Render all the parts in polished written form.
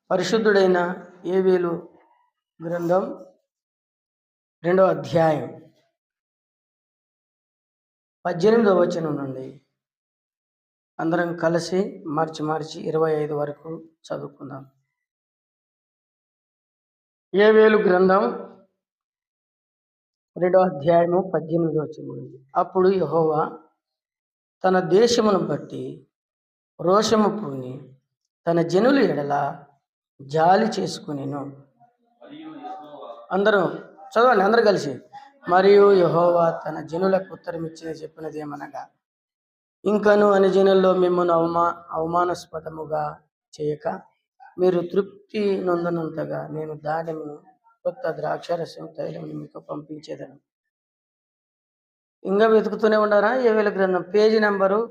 పరిశుద్ధుడైన యోవేలు గ్రంథం 2వ అధ్యాయం 18వ వచనం నుండి అందరం కలిసి మార్చి 25 వరకు చదువుకుందాం. యోవేలు గ్రంథం 2వ అధ్యాయము 18వ వచనం నుండి. అప్పుడు యెహోవా తన దేశమును బట్టి రోషము పూని తన జనుల ఎడల జాలి చేసుకునేను. అందరూ చదవండి, అందరూ కలిసి. మరియు యెహోవా తన జనులకు ఉత్తరం ఇచ్చిన చెప్పినది ఏమనగా, ఇంకను అన్ని జనుల్లో మిమ్మల్ని అవమానాస్పదముగా చేయక మీరు తృప్తి నొందనంతగా నేను ధాన్యమును కొత్త ద్రాక్షారసం తైలమును మీకు పంపించేదను. ఇంకా వెతుకుతూనే ఉన్నారా? యోవేలు గ్రంథం పేజీ నెంబరు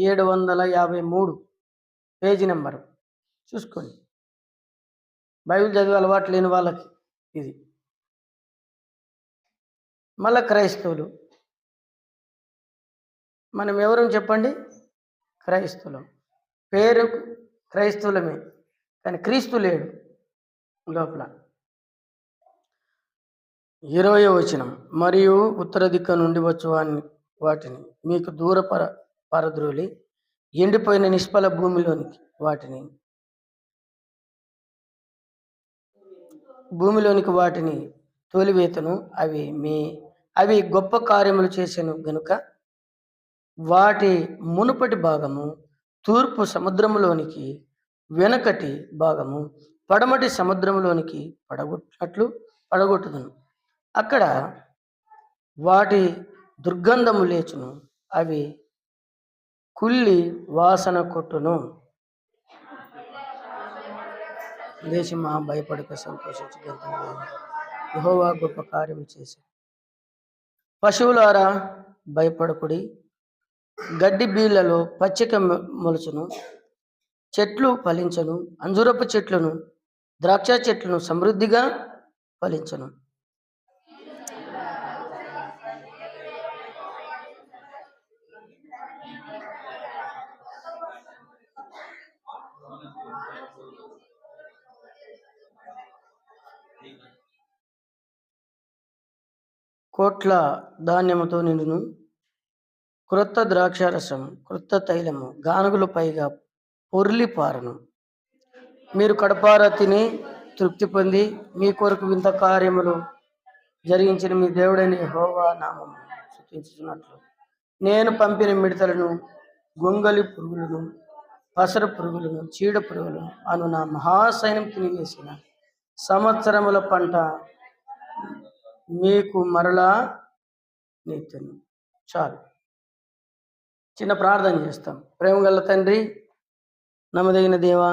753 పేజీ నెంబరు చూసుకోండి. బైబిల్ చదివే అలవాటు లేని వాళ్ళకి ఇది. మళ్ళా క్రైస్తవులు, మనం ఎవరు చెప్పండి? క్రైస్తవులం. పేరు క్రైస్తవులమే, కానీ క్రీస్తు లేడు లోపల. 20వ వచనం, మరియు ఉత్తర దిక్కు నుండి వచ్చు వాటిని మీకు దూర పరద్రోలి ఎండిపోయిన నిష్ఫల భూమిలోనికి వాటిని తోలివేతను. అవి గొప్ప కార్యములు చేసెను గనుక వాటి మునుపటి భాగము తూర్పు సముద్రములోనికి, వెనకటి భాగము పడమటి సముద్రములోనికి పడగొట్టుదును. అక్కడ వాటి దుర్గంధము లేచును, అవి కుళ్ళి వాసన కొట్టును. దేశమా భయపడక సంతోషించి గంతులు యెహోవా గొప్ప కార్యం చేసి. పశువులారా భయపడకుడి, గడ్డి బీళ్లలో పచ్చిక మొలుచును, చెట్లు ఫలించను, అంజూరపు చెట్లను ద్రాక్ష చెట్లను సమృద్ధిగా ఫలించను. కోట్ల ధాన్యముతో నిండును, క్రొత్త ద్రాక్షారసం క్రొత్త తైలము గానుగులు పైగా పొర్లి పారను. మీరు కడపార తిని తృప్తి పొంది మీ కొరకు వింత కార్యములు జరిగించిన మీ దేవుడైన యెహోవా నామము స్తుతించుచున్నట్లు నేను పంపిన మిడతలను, గొంగలి పురుగులను, పసర పురుగులను, చీడ పురుగులను అను నా మహాసైన్యం తినివేసిన సంవత్సరముల పంట మీకు మరలా నీతును. చాలు, చిన్న ప్రార్థన చేస్తాం. ప్రేమగల తండ్రి, నమ్మదగిన దేవా,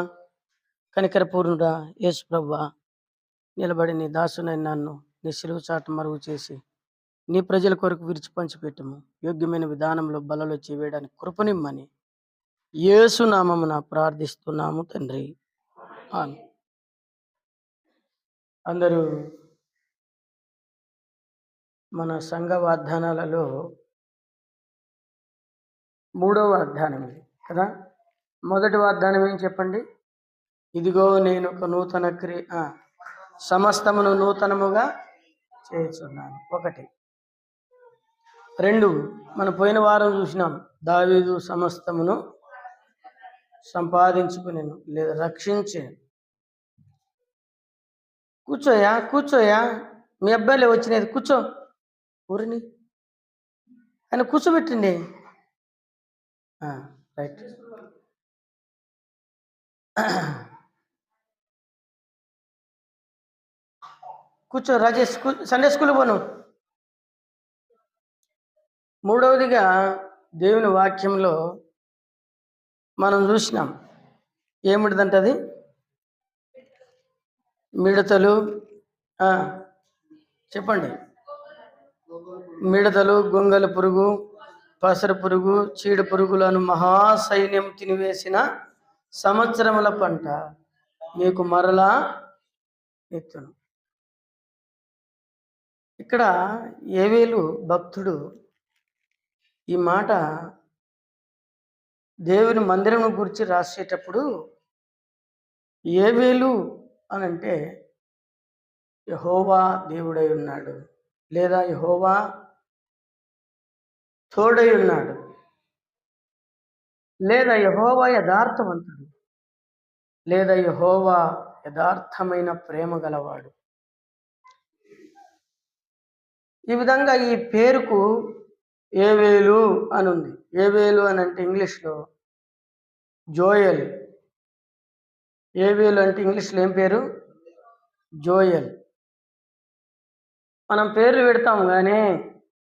కనికరపూర్ణుడా, యేసు ప్రభువా, నిలబడి నీ దాసునైన నన్ను నీ శిలువ చాటు మరుగు చేసి నీ ప్రజల కొరకు విరిచి పంచిపెట్టము. యోగ్యమైన విధానంలో బలలో చేయడానికి కృపనిమ్మని యేసు నామమున ప్రార్థిస్తున్నాము తండ్రి. ఆమేన్. అందరూ మన సంఘ వాగ్దానాలలో 3వ వాగ్దానం ఇది కదా. మొదటి వాగ్దానం ఏం చెప్పండి? ఇదిగో నేను ఒక నూతన సమస్తమును నూతనముగా చేస్తున్నాను. 1. 2, మనం పోయిన వారం చూసినాం, దావీదు సమస్తమును సంపాదించుకునేను లేదా రక్షించాను. కూర్చోయా, మీ అబ్బాయిలే వచ్చినది, కూర్చో. ఊరిని ఆయన కూర్చోబెట్టండి. రైట్. కూర్చో రాజేష్, సండే స్కూల్ పోను. 3వదిగా దేవుని వాక్యంలో మనం చూసినాం, ఏమిటిదంటది? మిడతలు, చెప్పండి. మిడతలు, గొంగల పురుగు, పసర పురుగు, చీడ పురుగులను మహాసైన్యం తినివేసిన సంవత్సరముల పంట మీకు మరలా ఎత్తును. ఇక్కడ యోవేలు భక్తుడు ఈ మాట దేవుని మందిరం గురించి రాసేటప్పుడు యోవేలు అనంటే యెహోవా దేవుడై ఉన్నాడు, లేదా యెహోవా తోడై ఉన్నాడు, లేదా యెహోవా యథార్థవంతుడు, లేదా యెహోవా యథార్థమైన ప్రేమ గలవాడు. ఈ విధంగా ఈ పేరుకు ఏవేలు అని ఉంది. ఏవేలు అని అంటే ఇంగ్లీష్లో జోయల్. ఏవేలు అంటే ఇంగ్లీష్లో ఏం పేరు? జోయల్. మనం పేర్లు పెడతాం కానీ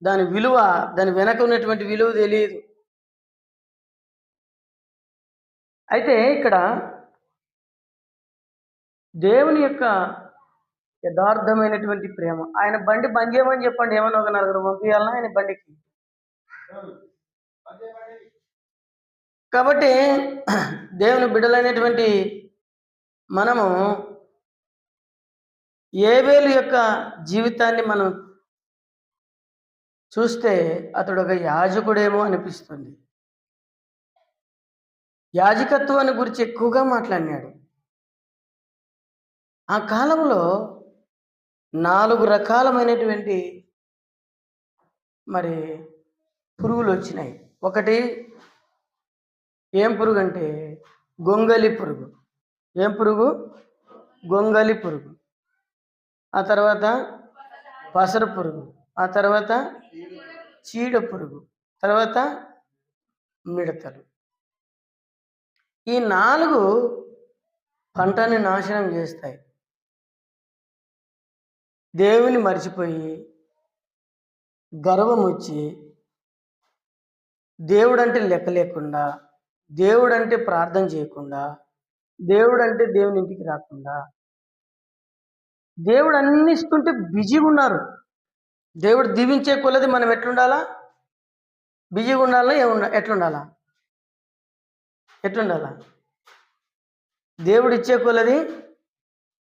దాని విలువ, దాని వెనక ఉన్నటువంటి విలువ తెలియదు. అయితే ఇక్కడ దేవుని యొక్క యథార్థమైనటువంటి ప్రేమ. ఆయన బండి బంద్ చేయమని చెప్పండి, ఏమన్నా ఒక నలుగురు పంపించాలన్నా ఆయన బండికి. కాబట్టి దేవుని బిడ్డలైనటువంటి మనము ఏబేలు యొక్క జీవితాన్ని మనం చూస్తే అతడు ఒక యాజకుడేమో అనిపిస్తుంది. యాజకత్వాన్ని గురించి ఎక్కువగా మాట్లాడినాడు. ఆ కాలంలో 4 రకాలమైనటువంటి మరి పురుగులు వచ్చినాయి. ఒకటి ఏం పురుగు అంటే గొంగలి పురుగు. ఏం పురుగు? గొంగలి పురుగు. ఆ తర్వాత పసరు పురుగు, ఆ తర్వాత చీడ పురుగు, తర్వాత మిడతలు. ఈ 4 పంటని నాశనం చేస్తాయి. దేవుని మర్చిపోయి గర్వం వచ్చి దేవుడంటే లెక్క లేకుండా, దేవుడంటే ప్రార్థన చేయకుండా, దేవుడంటే దేవుని ఇంటికి రాకుండా, దేవుడు అన్ని ఇస్తుంటే బిజీగా ఉన్నారు. దేవుడు దీవించే కొలది మనం ఎట్లుండాలా? బిజీగా ఉండాలా? ఎట్లుండాలా? ఎట్లుండాలా? దేవుడు ఇచ్చే కొలది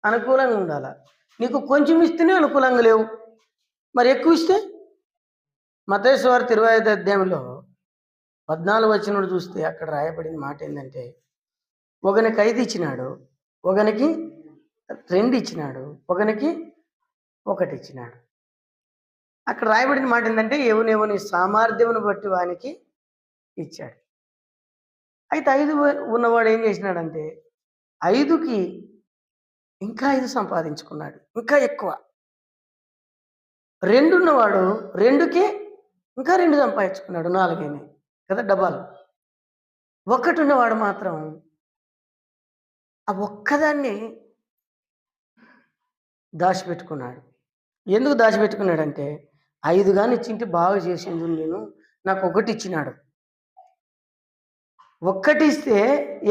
అనుకూలంగా ఉండాలా. నీకు కొంచెం ఇస్తేనే అనుకూలంగా లేవు, మరి ఎక్కువ ఇస్తే? మత్తయి సువార్త 25వ అధ్యాయంలో 14వ వచనం చూస్తే అక్కడ రాయబడిన మాట ఏంటంటే, ఒకనికి 5 ఇచ్చినాడు, ఒకనికి 2 ఇచ్చినాడు, ఒకనికి 1 ఇచ్చినాడు. అక్కడ రాయబడిన మాట ఏంటంటే, ఎవని సామర్థ్యమును బట్టి వానికి ఇచ్చాడు. అయితే 5 ఉన్నవాడు ఏం చేసినాడంటే 5కి ఇంకా 5 సంపాదించుకున్నాడు, ఇంకా ఎక్కువ. 2 ఉన్నవాడు 2కి ఇంకా 2 సంపాదించుకున్నాడు, 4 అయినాయి కదా, డబ్బాలు. 1 ఉన్నవాడు మాత్రం ఆ ఒక్కదాన్ని దాచిపెట్టుకున్నాడు. ఎందుకు దాచిపెట్టుకున్నాడంటే 5 కానీ ఇచ్చింటే బాగా చేసింది నేను, నాకు 1 ఇచ్చినాడు. 1 ఇస్తే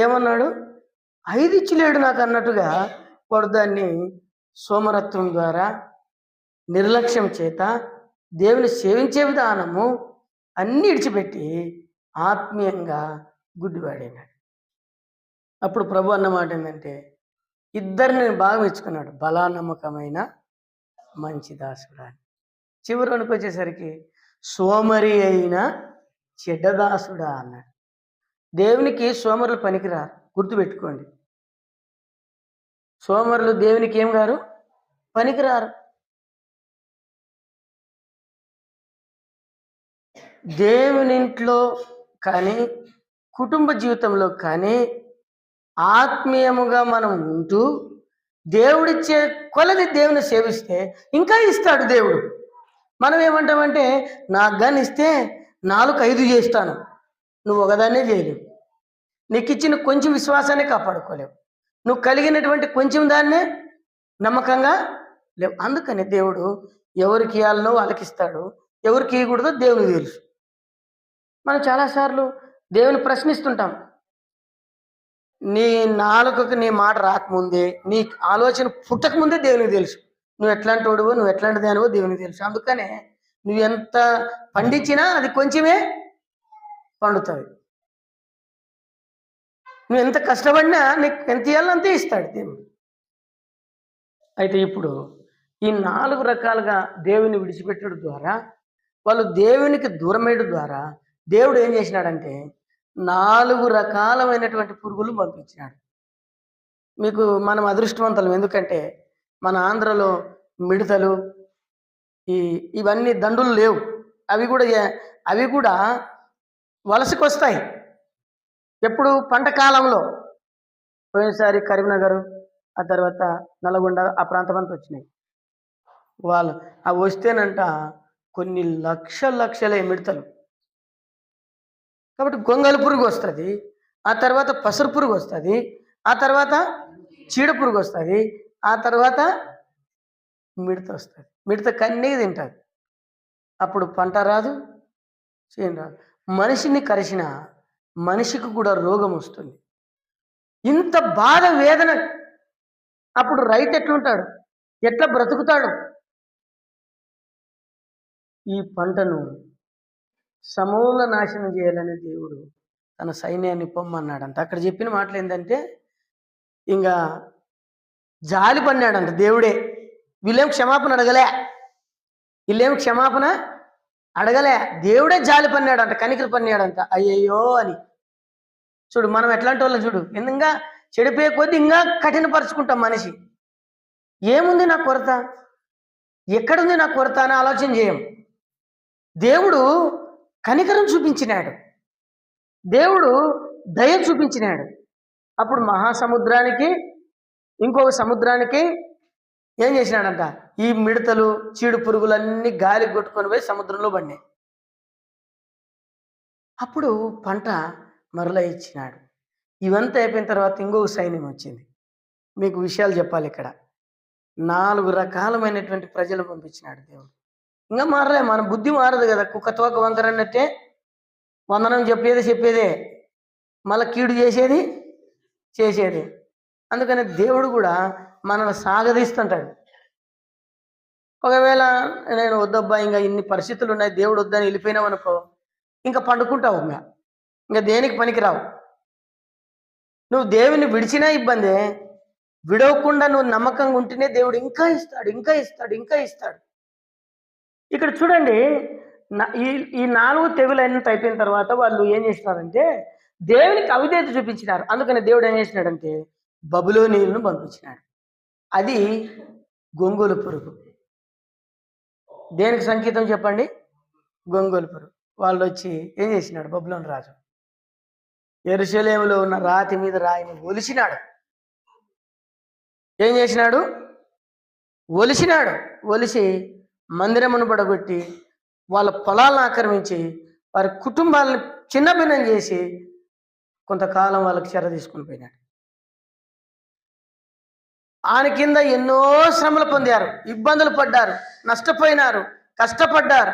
ఏమన్నాడు? 5 ఇచ్చిలేడు నాకు అన్నట్టుగా వాడు దాన్ని సోమరత్వం ద్వారా, నిర్లక్ష్యం చేత, దేవుని సేవించే విధానము అన్నీ ఇడిచిపెట్టి ఆత్మీయంగా గుడ్డివాడైనాడు. అప్పుడు ప్రభు అన్నమాట ఏంటంటే, ఇద్దరిని బాగా మెచ్చుకున్నాడు, బలా నమ్మకమైన మంచి దాసుడా. చివరికి వచ్చేసరికి సోమరి అయిన చెడ్డదాసుడా అన్నాడు. దేవునికి సోమరులు పనికిరారు, గుర్తుపెట్టుకోండి. సోమరులు దేవునికి ఏం గారు? పనికిరారు. దేవునింట్లో కానీ కుటుంబ జీవితంలో కానీ ఆత్మీయముగా మనం ఉంటూ దేవుడిచ్చే కొలది దేవుని సేవిస్తే ఇంకా ఇస్తాడు దేవుడు. మనం ఏమంటామంటే, నాకు కానీ ఇస్తే 4-5 చేస్తాను, నువ్వు ఒకదాన్నే చేయలేవు. నీకు ఇచ్చిన కొంచెం విశ్వాసాన్ని కాపాడుకోలేవు, నువ్వు కలిగినటువంటి కొంచెం దాన్నే నమ్మకంగా లేవు. అందుకని దేవుడు ఎవరికి ఇవ్వాలనో వాళ్ళకి ఇస్తాడు, ఎవరికి ఇవ్వకూడదో దేవునికి తెలుసు. మనం చాలాసార్లు దేవుని ప్రశ్నిస్తుంటాం. నీ నాలుకకు నీ మాట రాకముందే, నీ ఆలోచన పుట్టకముందే దేవునికి తెలుసు నువ్వు ఎట్లాంటి వాడువో, నువ్వు ఎట్లాంటి దానివో దేవునికి తెలుసు. అందుకనే నువ్వు ఎంత పండించినా అది కొంచెమే పండుతుంది. నువ్వు ఎంత కష్టపడినా నీకు ఎంత ఇవ్వాలో అంతే ఇస్తాడు దేవుడు. అయితే ఇప్పుడు ఈ 4 రకాలుగా దేవుని విడిచిపెట్టడం ద్వారా, వాళ్ళు దేవునికి దూరమేయడం ద్వారా దేవుడు ఏం చేసినాడంటే 4 రకాలమైనటువంటి పురుగులు పంపించినాడు. మీకు మనం అదృష్టవంతులం. ఎందుకంటే మన ఆంధ్రలో మిడతలు ఇవన్నీ దండులు లేవు. అవి కూడా వలసకొస్తాయి. ఎప్పుడు పంట కాలంలో. పోయినసారి కరీంనగర్, ఆ తర్వాత నల్గొండ ఆ ప్రాంతం అంతా వచ్చినాయి. వాళ్ళు అవి వస్తేనంట కొన్ని లక్షలే మిడతలు. కాబట్టి గొంగళి పురుగు వస్తుంది, ఆ తర్వాత పసరు పురుగు వస్తుంది, ఆ తర్వాత చీడ పురుగు వస్తుంది, ఆ తర్వాత మిడత వస్తుంది. మిడత కన్నీ తింటుంది. అప్పుడు పంట రాదు, చేను రాదు. మనిషిని కరిచిన మనిషికి కూడా రోగం వస్తుంది. ఇంత బాధ వేదన. అప్పుడు రైతు ఎట్లుంటాడు, ఎట్లా బ్రతుకుతాడు? ఈ పంటను సమూల నాశనం చేయాలని దేవుడు తన సైన్యాన్ని పొమ్మన్నాడంట. అక్కడ చెప్పిన మాటలు ఏంటంటే, ఇంకా జాలి పన్నాడంట దేవుడే. వీళ్ళేం క్షమాపణ అడగలే, దేవుడే జాలి పన్నాడంట, కనికలు పన్నాడంట. అయ్యయ్యో అని. చూడు, మనం ఎట్లాంటి వాళ్ళం చూడు. ఇంకా చెడిపోయే కొద్దీ ఇంకా కఠినపరుచుకుంటాం మనిషి. ఏముంది నా కొరత, ఎక్కడుంది నా కొరత అని ఆలోచన చేయం. దేవుడు కనికరం చూపించినాడు, దేవుడు దయ చూపించినాడు. అప్పుడు మహాసముద్రానికి, ఇంకొక సముద్రానికి ఏం చేసినాడంట, ఈ మిడతలు చీడు పురుగులన్నీ గాలి కొట్టుకొని పోయి సముద్రంలో పడినాయి. అప్పుడు పంట మరలా ఇచ్చినాడు. ఇవంతా అయిపోయిన తర్వాత ఇంకొక సైన్యం వచ్చింది. మీకు విషయాలు చెప్పాలి. ఇక్కడ 4 రకాలమైనటువంటి ప్రజలు పంపించినాడు దేవుడు. ఇంకా మారలే, మన బుద్ధి మారదు కదా. కుక్క తోక వంకర అన్నట్టే వందనం చెప్పేదే మళ్ళీ కీడు చేసేది. అందుకని దేవుడు కూడా మనల్ని సాగదీస్తుంటాడు. ఒకవేళ నేను వద్దబ్బా, ఇంకా ఇన్ని పరిస్థితులు ఉన్నాయి, దేవుడు వద్దని వెళ్ళిపోయినావు అనుకో, ఇంకా పండుకుంటావు. ఇంకా దేనికి పనికిరావు. నువ్వు దేవుని విడిచినా ఇబ్బందే, విడవకుండా నువ్వు నమ్మకంగా ఉంటేనే దేవుడు ఇంకా ఇస్తాడు. ఇక్కడ చూడండి, ఈ 4 తెగులన్నీ అయిపోయిన తర్వాత వాళ్ళు ఏం చేసినారంటే దేవునికి అవిధేయత చూపించినారు. అందుకని దేవుడు ఏం చేసినాడంటే బబులోనీయులను పంపించినాడు. అది గొంగళి పురుగు. దేనికి సంకేతం చెప్పండి? గొంగళి పురుగు. వాళ్ళు వచ్చి ఏం చేసినాడు, బబులోను రాజు యెరూషలేములో ఉన్న రాతి మీద రాయిని ఒలిసినాడు. ఏం చేసినాడు? ఒలిసి మందిరమును పడగొట్టి వాళ్ళ పొలాలను ఆక్రమించి వారి కుటుంబాలను చిన్నభిన్నం చేసి కొంతకాలం వాళ్ళకి చెర తీసుకుని పోయినాడు. ఆయన కింద ఎన్నో శ్రమలు పొందారు, ఇబ్బందులు పడ్డారు, నష్టపోయినారు, కష్టపడ్డారు.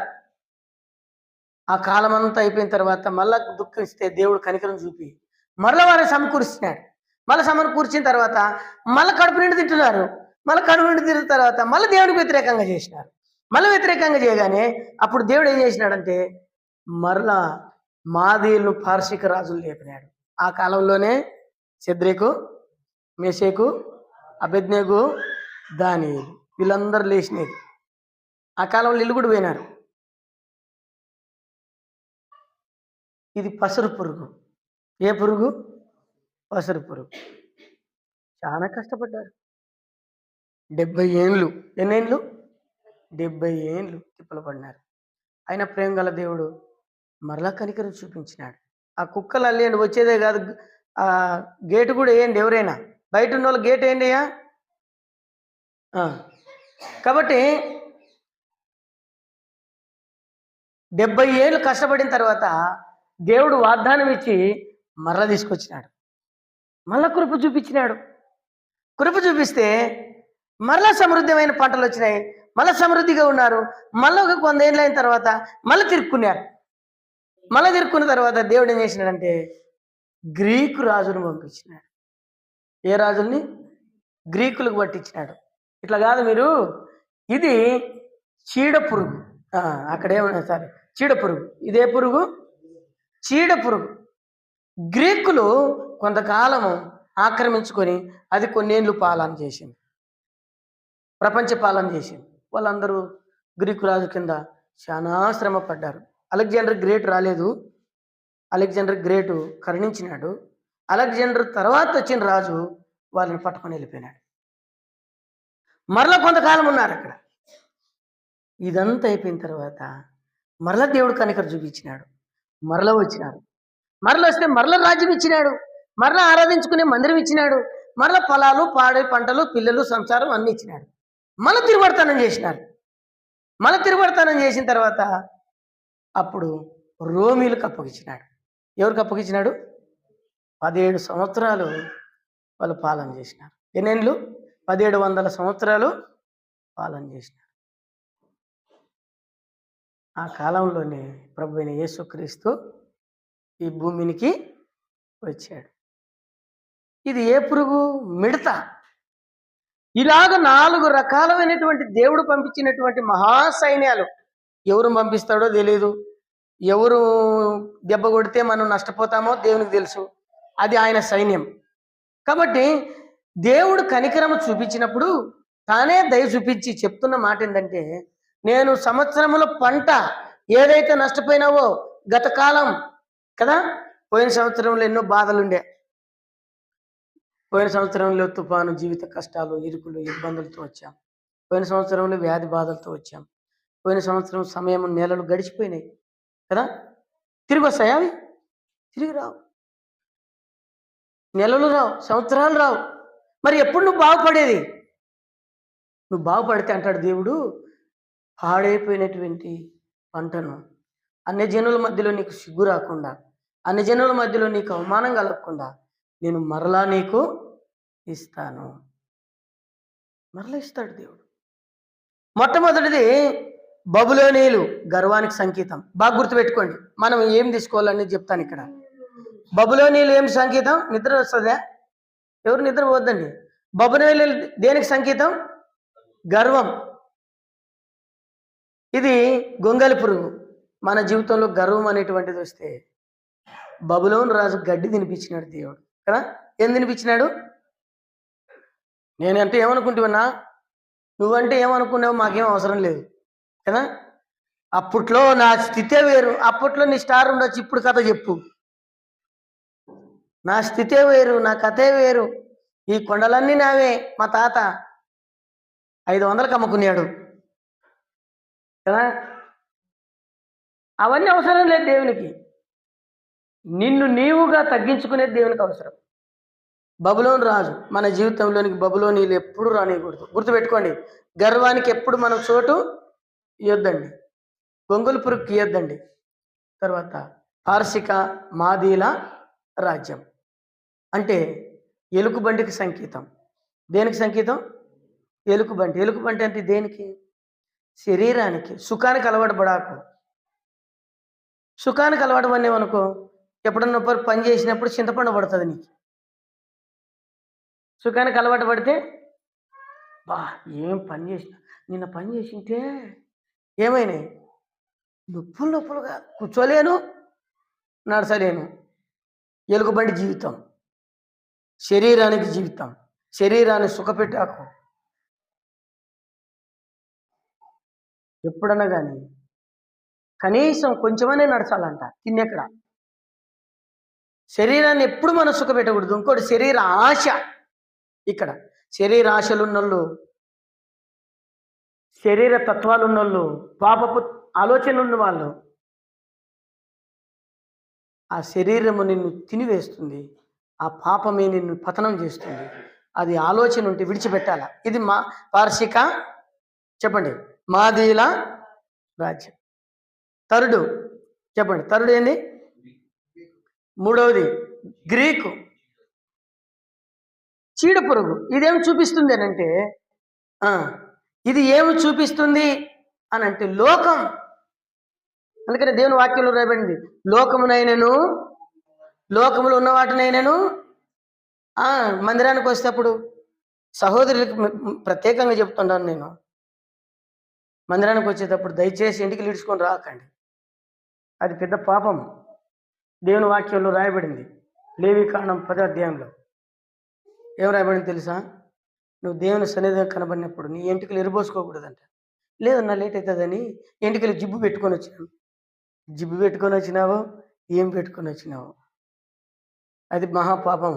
ఆ కాలం అంతా అయిపోయిన తర్వాత మళ్ళా దుఃఖిస్తే దేవుడు కనికరం చూపి మరలా వారిని సమకూర్చినాడు. మళ్ళీ సమకూర్చిన తర్వాత మళ్ళీ కడుపు నిండి తింటున్నారు. మళ్ళీ కడుపు నిండి తిరిగిన తర్వాత మళ్ళీ దేవుడికి వ్యతిరేకంగా చేసినారు. మళ్ళీ వ్యతిరేకంగా చేయగానే అప్పుడు దేవుడు ఏం చేసినాడంటే మరలా మాదీయులను పార్షిక రాజులు లేపినాడు. ఆ కాలంలోనే షద్రకు, మేషకు, అబేద్నెగో, దానియేలు వీళ్ళందరూ లేచినది. ఆ కాలంలో ఇల్లు కూడా పోయినారు. ఇది పసరు పురుగు. ఏ పురుగు? పసరు పురుగు. చాలా కష్టపడ్డారు. 70 ఏండ్లు. ఎన్నేండ్లు? 70 ఏండ్లు తిప్పలు పడినారు. ఆయన ప్రేమ గల దేవుడు మరలా కనికరం చూపించినాడు. ఆ కుక్కలు అల్లేండి, వచ్చేదే కాదు, ఆ గేటు కూడా వేయండి. ఎవరైనా బయట ఉన్న వాళ్ళు గేట్ వేయండి అయ్యా. కాబట్టి 70 ఏళ్ళు కష్టపడిన తర్వాత దేవుడు వాగ్దానం ఇచ్చి మరలా తీసుకొచ్చినాడు. మళ్ళా కృప చూపించినాడు. కృప చూపిస్తే మరలా సమృద్ధమైన పంటలు వచ్చినాయి. మళ్ళీ సమృద్ధిగా ఉన్నారు. మళ్ళీ ఒక 100 ఏళ్ళు అయిన తర్వాత మళ్ళీ తిరుక్కున్నారు. మళ్ళీ తిరుక్కున్న తర్వాత దేవుడు ఏం చేసినాడంటే గ్రీకు రాజును పంపించినాడు. ఏ రాజుల్ని? గ్రీకులకు పట్టించినాడు. ఇట్లా కాదు మీరు, ఇది చీడ పురుగు. అక్కడేమన్నా సరే, చీడ పురుగు. ఇదే పురుగు? చీడ పురుగు. గ్రీకులు కొంతకాలము ఆక్రమించుకొని అది కొన్నేళ్ళు పాలన చేసింది, ప్రపంచ పాలన చేసింది. వాళ్ళందరూ గ్రీకు రాజు కింద చాలా శ్రమ పడ్డారు. అలెగ్జాండర్ గ్రేట్ రాలేదు, అలెగ్జాండర్ గ్రేటు కరుణించినాడు. అలెగ్జాండర్ తర్వాత వచ్చిన రాజు వాళ్ళని పట్టుకొని వెళ్ళిపోయినాడు. మరలా కొంతకాలం ఉన్నారు అక్కడ. ఇదంతా అయిపోయిన తర్వాత మరలా దేవుడు కనికర చూపించినాడు. మరలా వచ్చినారు. మరలా వస్తే మరలా రాజ్యం ఇచ్చినాడు. మరలా ఆరాధించుకునే మందిరం ఇచ్చినాడు. మరలా పొలాలు, పాడే పంటలు, పిల్లలు, సంసారం అన్ని ఇచ్చినాడు. మళ్ళీ తిరుగుబడతానం చేసినారు. మళ్ళీ తిరుగుబడతానం చేసిన తర్వాత అప్పుడు రోమీలకు అప్పగించినాడు. ఎవరికి అప్పగించినాడు? 17 సంవత్సరాలు వాళ్ళు పాలన చేసినారు. ఎన్నేళ్ళు? 1700 సంవత్సరాలు పాలన చేసినారు. ఆ కాలంలోనే ప్రభువైన యేసుక్రీస్తు ఈ భూమినికి వచ్చాడు. ఇది ఏ పురుగు? మిడత. ఇలాగ 4 రకాలైనటువంటి దేవుడు పంపించినటువంటి మహాసైన్యాలు. ఎవరు పంపిస్తాడో తెలియదు. ఎవరు దెబ్బ కొడితే మనం నష్టపోతామో దేవునికి తెలుసు. అది ఆయన సైన్యం. కాబట్టి దేవుడు కనికరము చూపించినప్పుడు తానే దయ చూపించి చెప్తున్న మాట ఏంటంటే, నేను సంవత్సరముల పంట ఏదైతే నష్టపోయినావో గత కాలం కదా, పోయిన సంవత్సరంలో ఎన్నో బాధలుండే, పోయిన సంవత్సరంలో తుఫాను, జీవిత కష్టాలు, ఇరుకులు, ఇబ్బందులతో వచ్చాం. పోయిన సంవత్సరంలో వ్యాధి బాధలతో వచ్చాం. పోయిన సంవత్సరం సమయం నెలలు గడిచిపోయినాయి కదా. తిరిగి వస్తాయా అవి? తిరిగి రావు. నెలలు రావు, సంవత్సరాలు రావు. మరి ఎప్పుడు నువ్వు బాగుపడేది? నువ్వు బాగుపడితే అంటాడు దేవుడు, పాడైపోయినటువంటి పంటను అన్ని జనుల మధ్యలో నీకు సిగ్గు రాకుండా, అన్ని జనుల మధ్యలో నీకు అవమానం కలగకుండా నేను మరలా నీకు ఇస్తాను. మరలా ఇస్తాడు దేవుడు. మొట్టమొదటిది బబులోనీయులు, గర్వానికి సంకేతం. బాగా గుర్తుపెట్టుకోండి. మనం ఏం తీసుకోవాలని చెప్తాను ఇక్కడ. బబులోనీయులు ఏం సంకేతం? నిద్ర వస్తుందా? ఎవరు నిద్ర పోద్దండి. బబులోనీయులు దేనికి సంకేతం? గర్వం. ఇది గొంగలి పురుగు. మన జీవితంలో గర్వం అనేటువంటిది వస్తే బబులోను రాజు గడ్డి తినిపించినాడు దేవుడు కదా. ఏం తినిపించినాడు? నేనంటే ఏమనుకుంటున్నా, నువ్వంటే ఏమనుకున్నావు, మాకేం అవసరం లేదు కదా. అప్పట్లో నా స్థితే వేరు. అప్పట్లో నీ స్టార్ ఉండొచ్చు, ఇప్పుడు కథ చెప్పు. నా స్థితే వేరు, నా కథే వేరు. ఈ కొండలన్నీ నావే. మా తాత 500కి అమ్ముకున్నాడు కదా. అవన్నీ అవసరం లేదు దేవునికి. నిన్ను నీవుగా తగ్గించుకునేది దేవునికి అవసరం. బబులోను రాజు మన జీవితంలోనికి బబులోనీలు ఎప్పుడు రానియకూడదు. గుర్తుపెట్టుకోండి. గర్వానికి ఎప్పుడు మనం చోటు ఇవ్వద్దండి. గొంగులు పురుగుకి ఇవ్వద్దండి. తర్వాత పార్సిక మాదీల రాజ్యం అంటే ఎలుకబంటికి సంకేతం. దేనికి సంకేతం? ఎలుకబంటి. ఎలుకబంటి అంటే దేనికి? శరీరానికి. సుఖానికి అలవాటు పడాకు. సుఖానికి అలవాటు పడినేమనుకో, ఎప్పుడన్నా పని చేసినప్పుడు చింతపండు పడుతుంది నీకు. సుఖానికి అలవాటు పడితే బా ఏం పని చేసిన, నిన్న పని చేసింటే ఏమైనాయి? నొప్పులుగా కూర్చోలేను, నడచలేను. ఎలుగుబంటి జీవితం. శరీరానికి జీవితం. శరీరాన్ని సుఖపెట్టాకు. ఎప్పుడన్నా కానీ కనీసం కొంచెమనే నడచాలంట. తిన్నెక్కడ శరీరాన్ని ఎప్పుడు మనం సుఖపెట్టకూడదు. ఇంకోటి శరీర ఆశ. ఇక్కడ శరీర ఆశలు ఉన్నోళ్ళు, శరీర తత్వాలు ఉన్నోళ్ళు, పాపపు ఆలోచనలు ఉన్న వాళ్ళు, ఆ శరీరము నిన్ను తినివేస్తుంది. ఆ పాపమే నిన్ను పతనం చేస్తుంది. అది ఆలోచన ఉంటే విడిచిపెట్టాల. ఇది మా పార్షిక చెప్పండి మాదీల రాజ్యం. తరుడు చెప్పండి. తరుడు ఏంది? మూడవది గ్రీకు చీడ పురుగు. ఇదేం చూపిస్తుంది అని అంటే, ఇది ఏమి చూపిస్తుంది అని అంటే లోకం. అందుకని దేవుని వాక్యంలో రాయబడింది, లోకమునైనను లోకములో ఉన్న వాటినైనను. మందిరానికి వచ్చేటప్పుడు సహోదరులకు ప్రత్యేకంగా చెప్తున్నాను నేను, మందిరానికి వచ్చేటప్పుడు దయచేసి ఇంటికి లీడ్చుకొని రాకండి. అది పెద్ద పాపం. దేవుని వాక్యంలో రాయబడింది. లేవికాండం 10వ అధ్యాయంలో ఏం రాయబడింది తెలుసా? నువ్వు దేవుని సన్నిధిగా కనబడినప్పుడు నీ ఎంటికలు ఎరుబోసుకోకూడదంట. లేదన్నా లేట్ అవుతుందని ఎంటికలు జిబ్బు పెట్టుకొని వచ్చినావు. జిబ్బు పెట్టుకొని వచ్చినావు, ఏం పెట్టుకొని వచ్చినావు? అది మహాపాపం.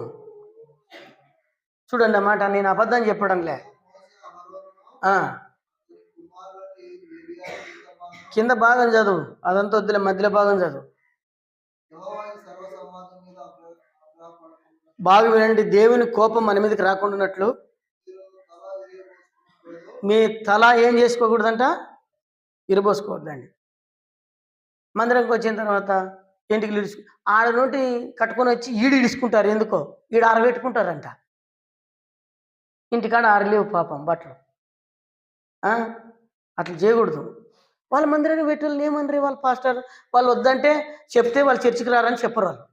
చూడండి అన్నమాట, నేను అబద్ధం చెప్పడంలే. ఆ, కింద భాగం చదువు, అదంతా వద్దులే, మధ్యలో భాగం చదువు. బాగా వినండి, దేవుని కోపం మన మీదకి రాకుండాన్నట్లు మీ తల ఏం చేసుకోకూడదంట, ఇరబోసుకోవద్దండి. మందిరంకి వచ్చిన తర్వాత ఇంటికి ఇడుచు, ఆడ నుండి కట్టుకొని వచ్చి ఈడు ఇడుచుకుంటారు. ఎందుకో ఈడు ఆరబెట్టుకుంటారంట. ఇంటికాడ ఆరలేవు పాపం బట్టలు. అట్లా చేయకూడదు. వాళ్ళ మందిరానికి పెట్టాలని ఏమనరు వాళ్ళ పాస్టర్. వాళ్ళు వద్దంటే చెప్తే వాళ్ళు చర్చికి రారని చెప్పరు వాళ్ళు.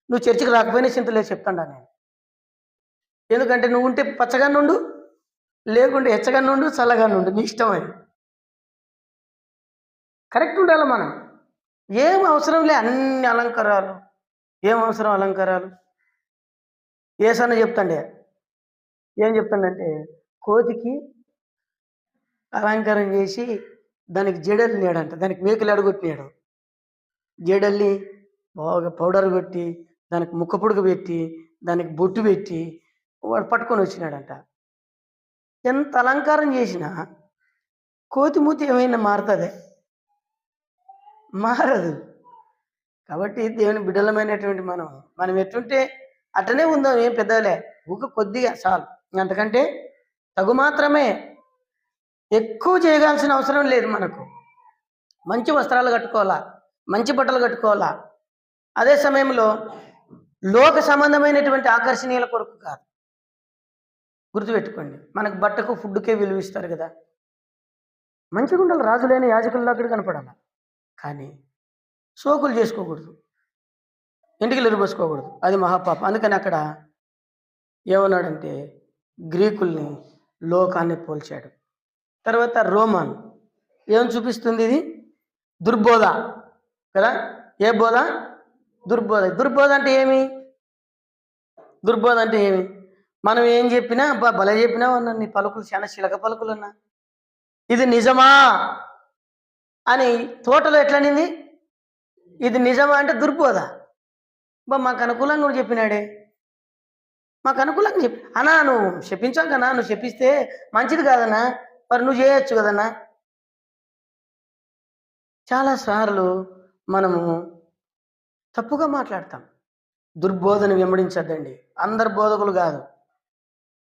నువ్వు చర్చికి రాకపోయినా చింతలేదు చెప్తాడా నేను. ఎందుకంటే నువ్వు ఉంటే పచ్చగా నుండు, లేకుంటే ఎచ్చగా నుండు, చల్లగా నుండు, నీ ఇష్టం అది. కరెక్ట్ ఉండాలి మనం. ఏం అవసరం లే అన్ని అలంకారాలు. ఏం అవసరం అలంకారాలు? ఏసన్న చెప్తాండే, ఏం చెప్తాడంటే కోతికి అలంకారం చేసి దానికి జడల్లినాడంట, దానికి మేకలు అడగొట్టినాడు. జడల్ని బాగా పౌడర్ కొట్టి, దానికి ముక్క పొడుగు పెట్టి, దానికి బొట్టు పెట్టి వాడు పట్టుకొని వచ్చినాడంట. ఎంత అలంకారం చేసినా కోతి మూతి ఏమైనా మారుతుంది? మారదు. కాబట్టి దేవుని బిడ్డలమైనటువంటి మనం ఎట్టుంటే అట్టనే ఉందాం, ఏం పెద్దలే, కొద్దిగా చాలు. అంతకంటే తగు మాత్రమే, ఎక్కువ చేయగాల్సిన అవసరం లేదు. మనకు మంచి వస్త్రాలు కట్టుకోవాలా, మంచి బట్టలు కట్టుకోవాలా. అదే సమయంలో లోక సంబంధమైనటువంటి ఆకర్షణీయాల కొరకు కాదు. గుర్తుపెట్టుకోండి, మనకు బట్టకు ఫుడ్కే విలువ ఇస్తారు కదా. మంచిగా ఉండాలి, రాజులైన యాజకుల్లో అక్కడ కనపడాలి. కానీ సోకులు చేసుకోకూడదు, ఇంటికి నిరుబోసుకోకూడదు, అది మహాపాపం. అందుకని అక్కడ ఏమన్నాడంటే గ్రీకుల్ని, లోకాన్ని పోల్చాడు. తర్వాత రోమన్ ఏం చూపిస్తుంది? ఇది దుర్బోధ కదా. ఏ బోధ? దుర్బోధ. దుర్బోధ అంటే ఏమి? దుర్బోధ అంటే ఏమి? మనం ఏం చెప్పినా భలే చెప్పినా అన్నా, నీ పలుకులు చాలా చిలక పలుకులు అన్నా, ఇది నిజమా అని తోటలో ఎట్లనింది, ఇది నిజమా అంటే దుర్బోధ. మాకు అనుకూలంగా కూడా చెప్పినాడే, మాకు అనుకూలంగా చెప్పి అన్నా, నువ్వు చెప్పించావు కన్నా, నువ్వు చెప్పిస్తే మంచిది కాదన్నా, మరి నువ్వు చేయొచ్చు కదన్నా. చాలాసార్లు మనము తప్పుగా మాట్లాడతాం. దుర్బోధన వెంబడించద్దండి. అందరు బోధకులు కాదు,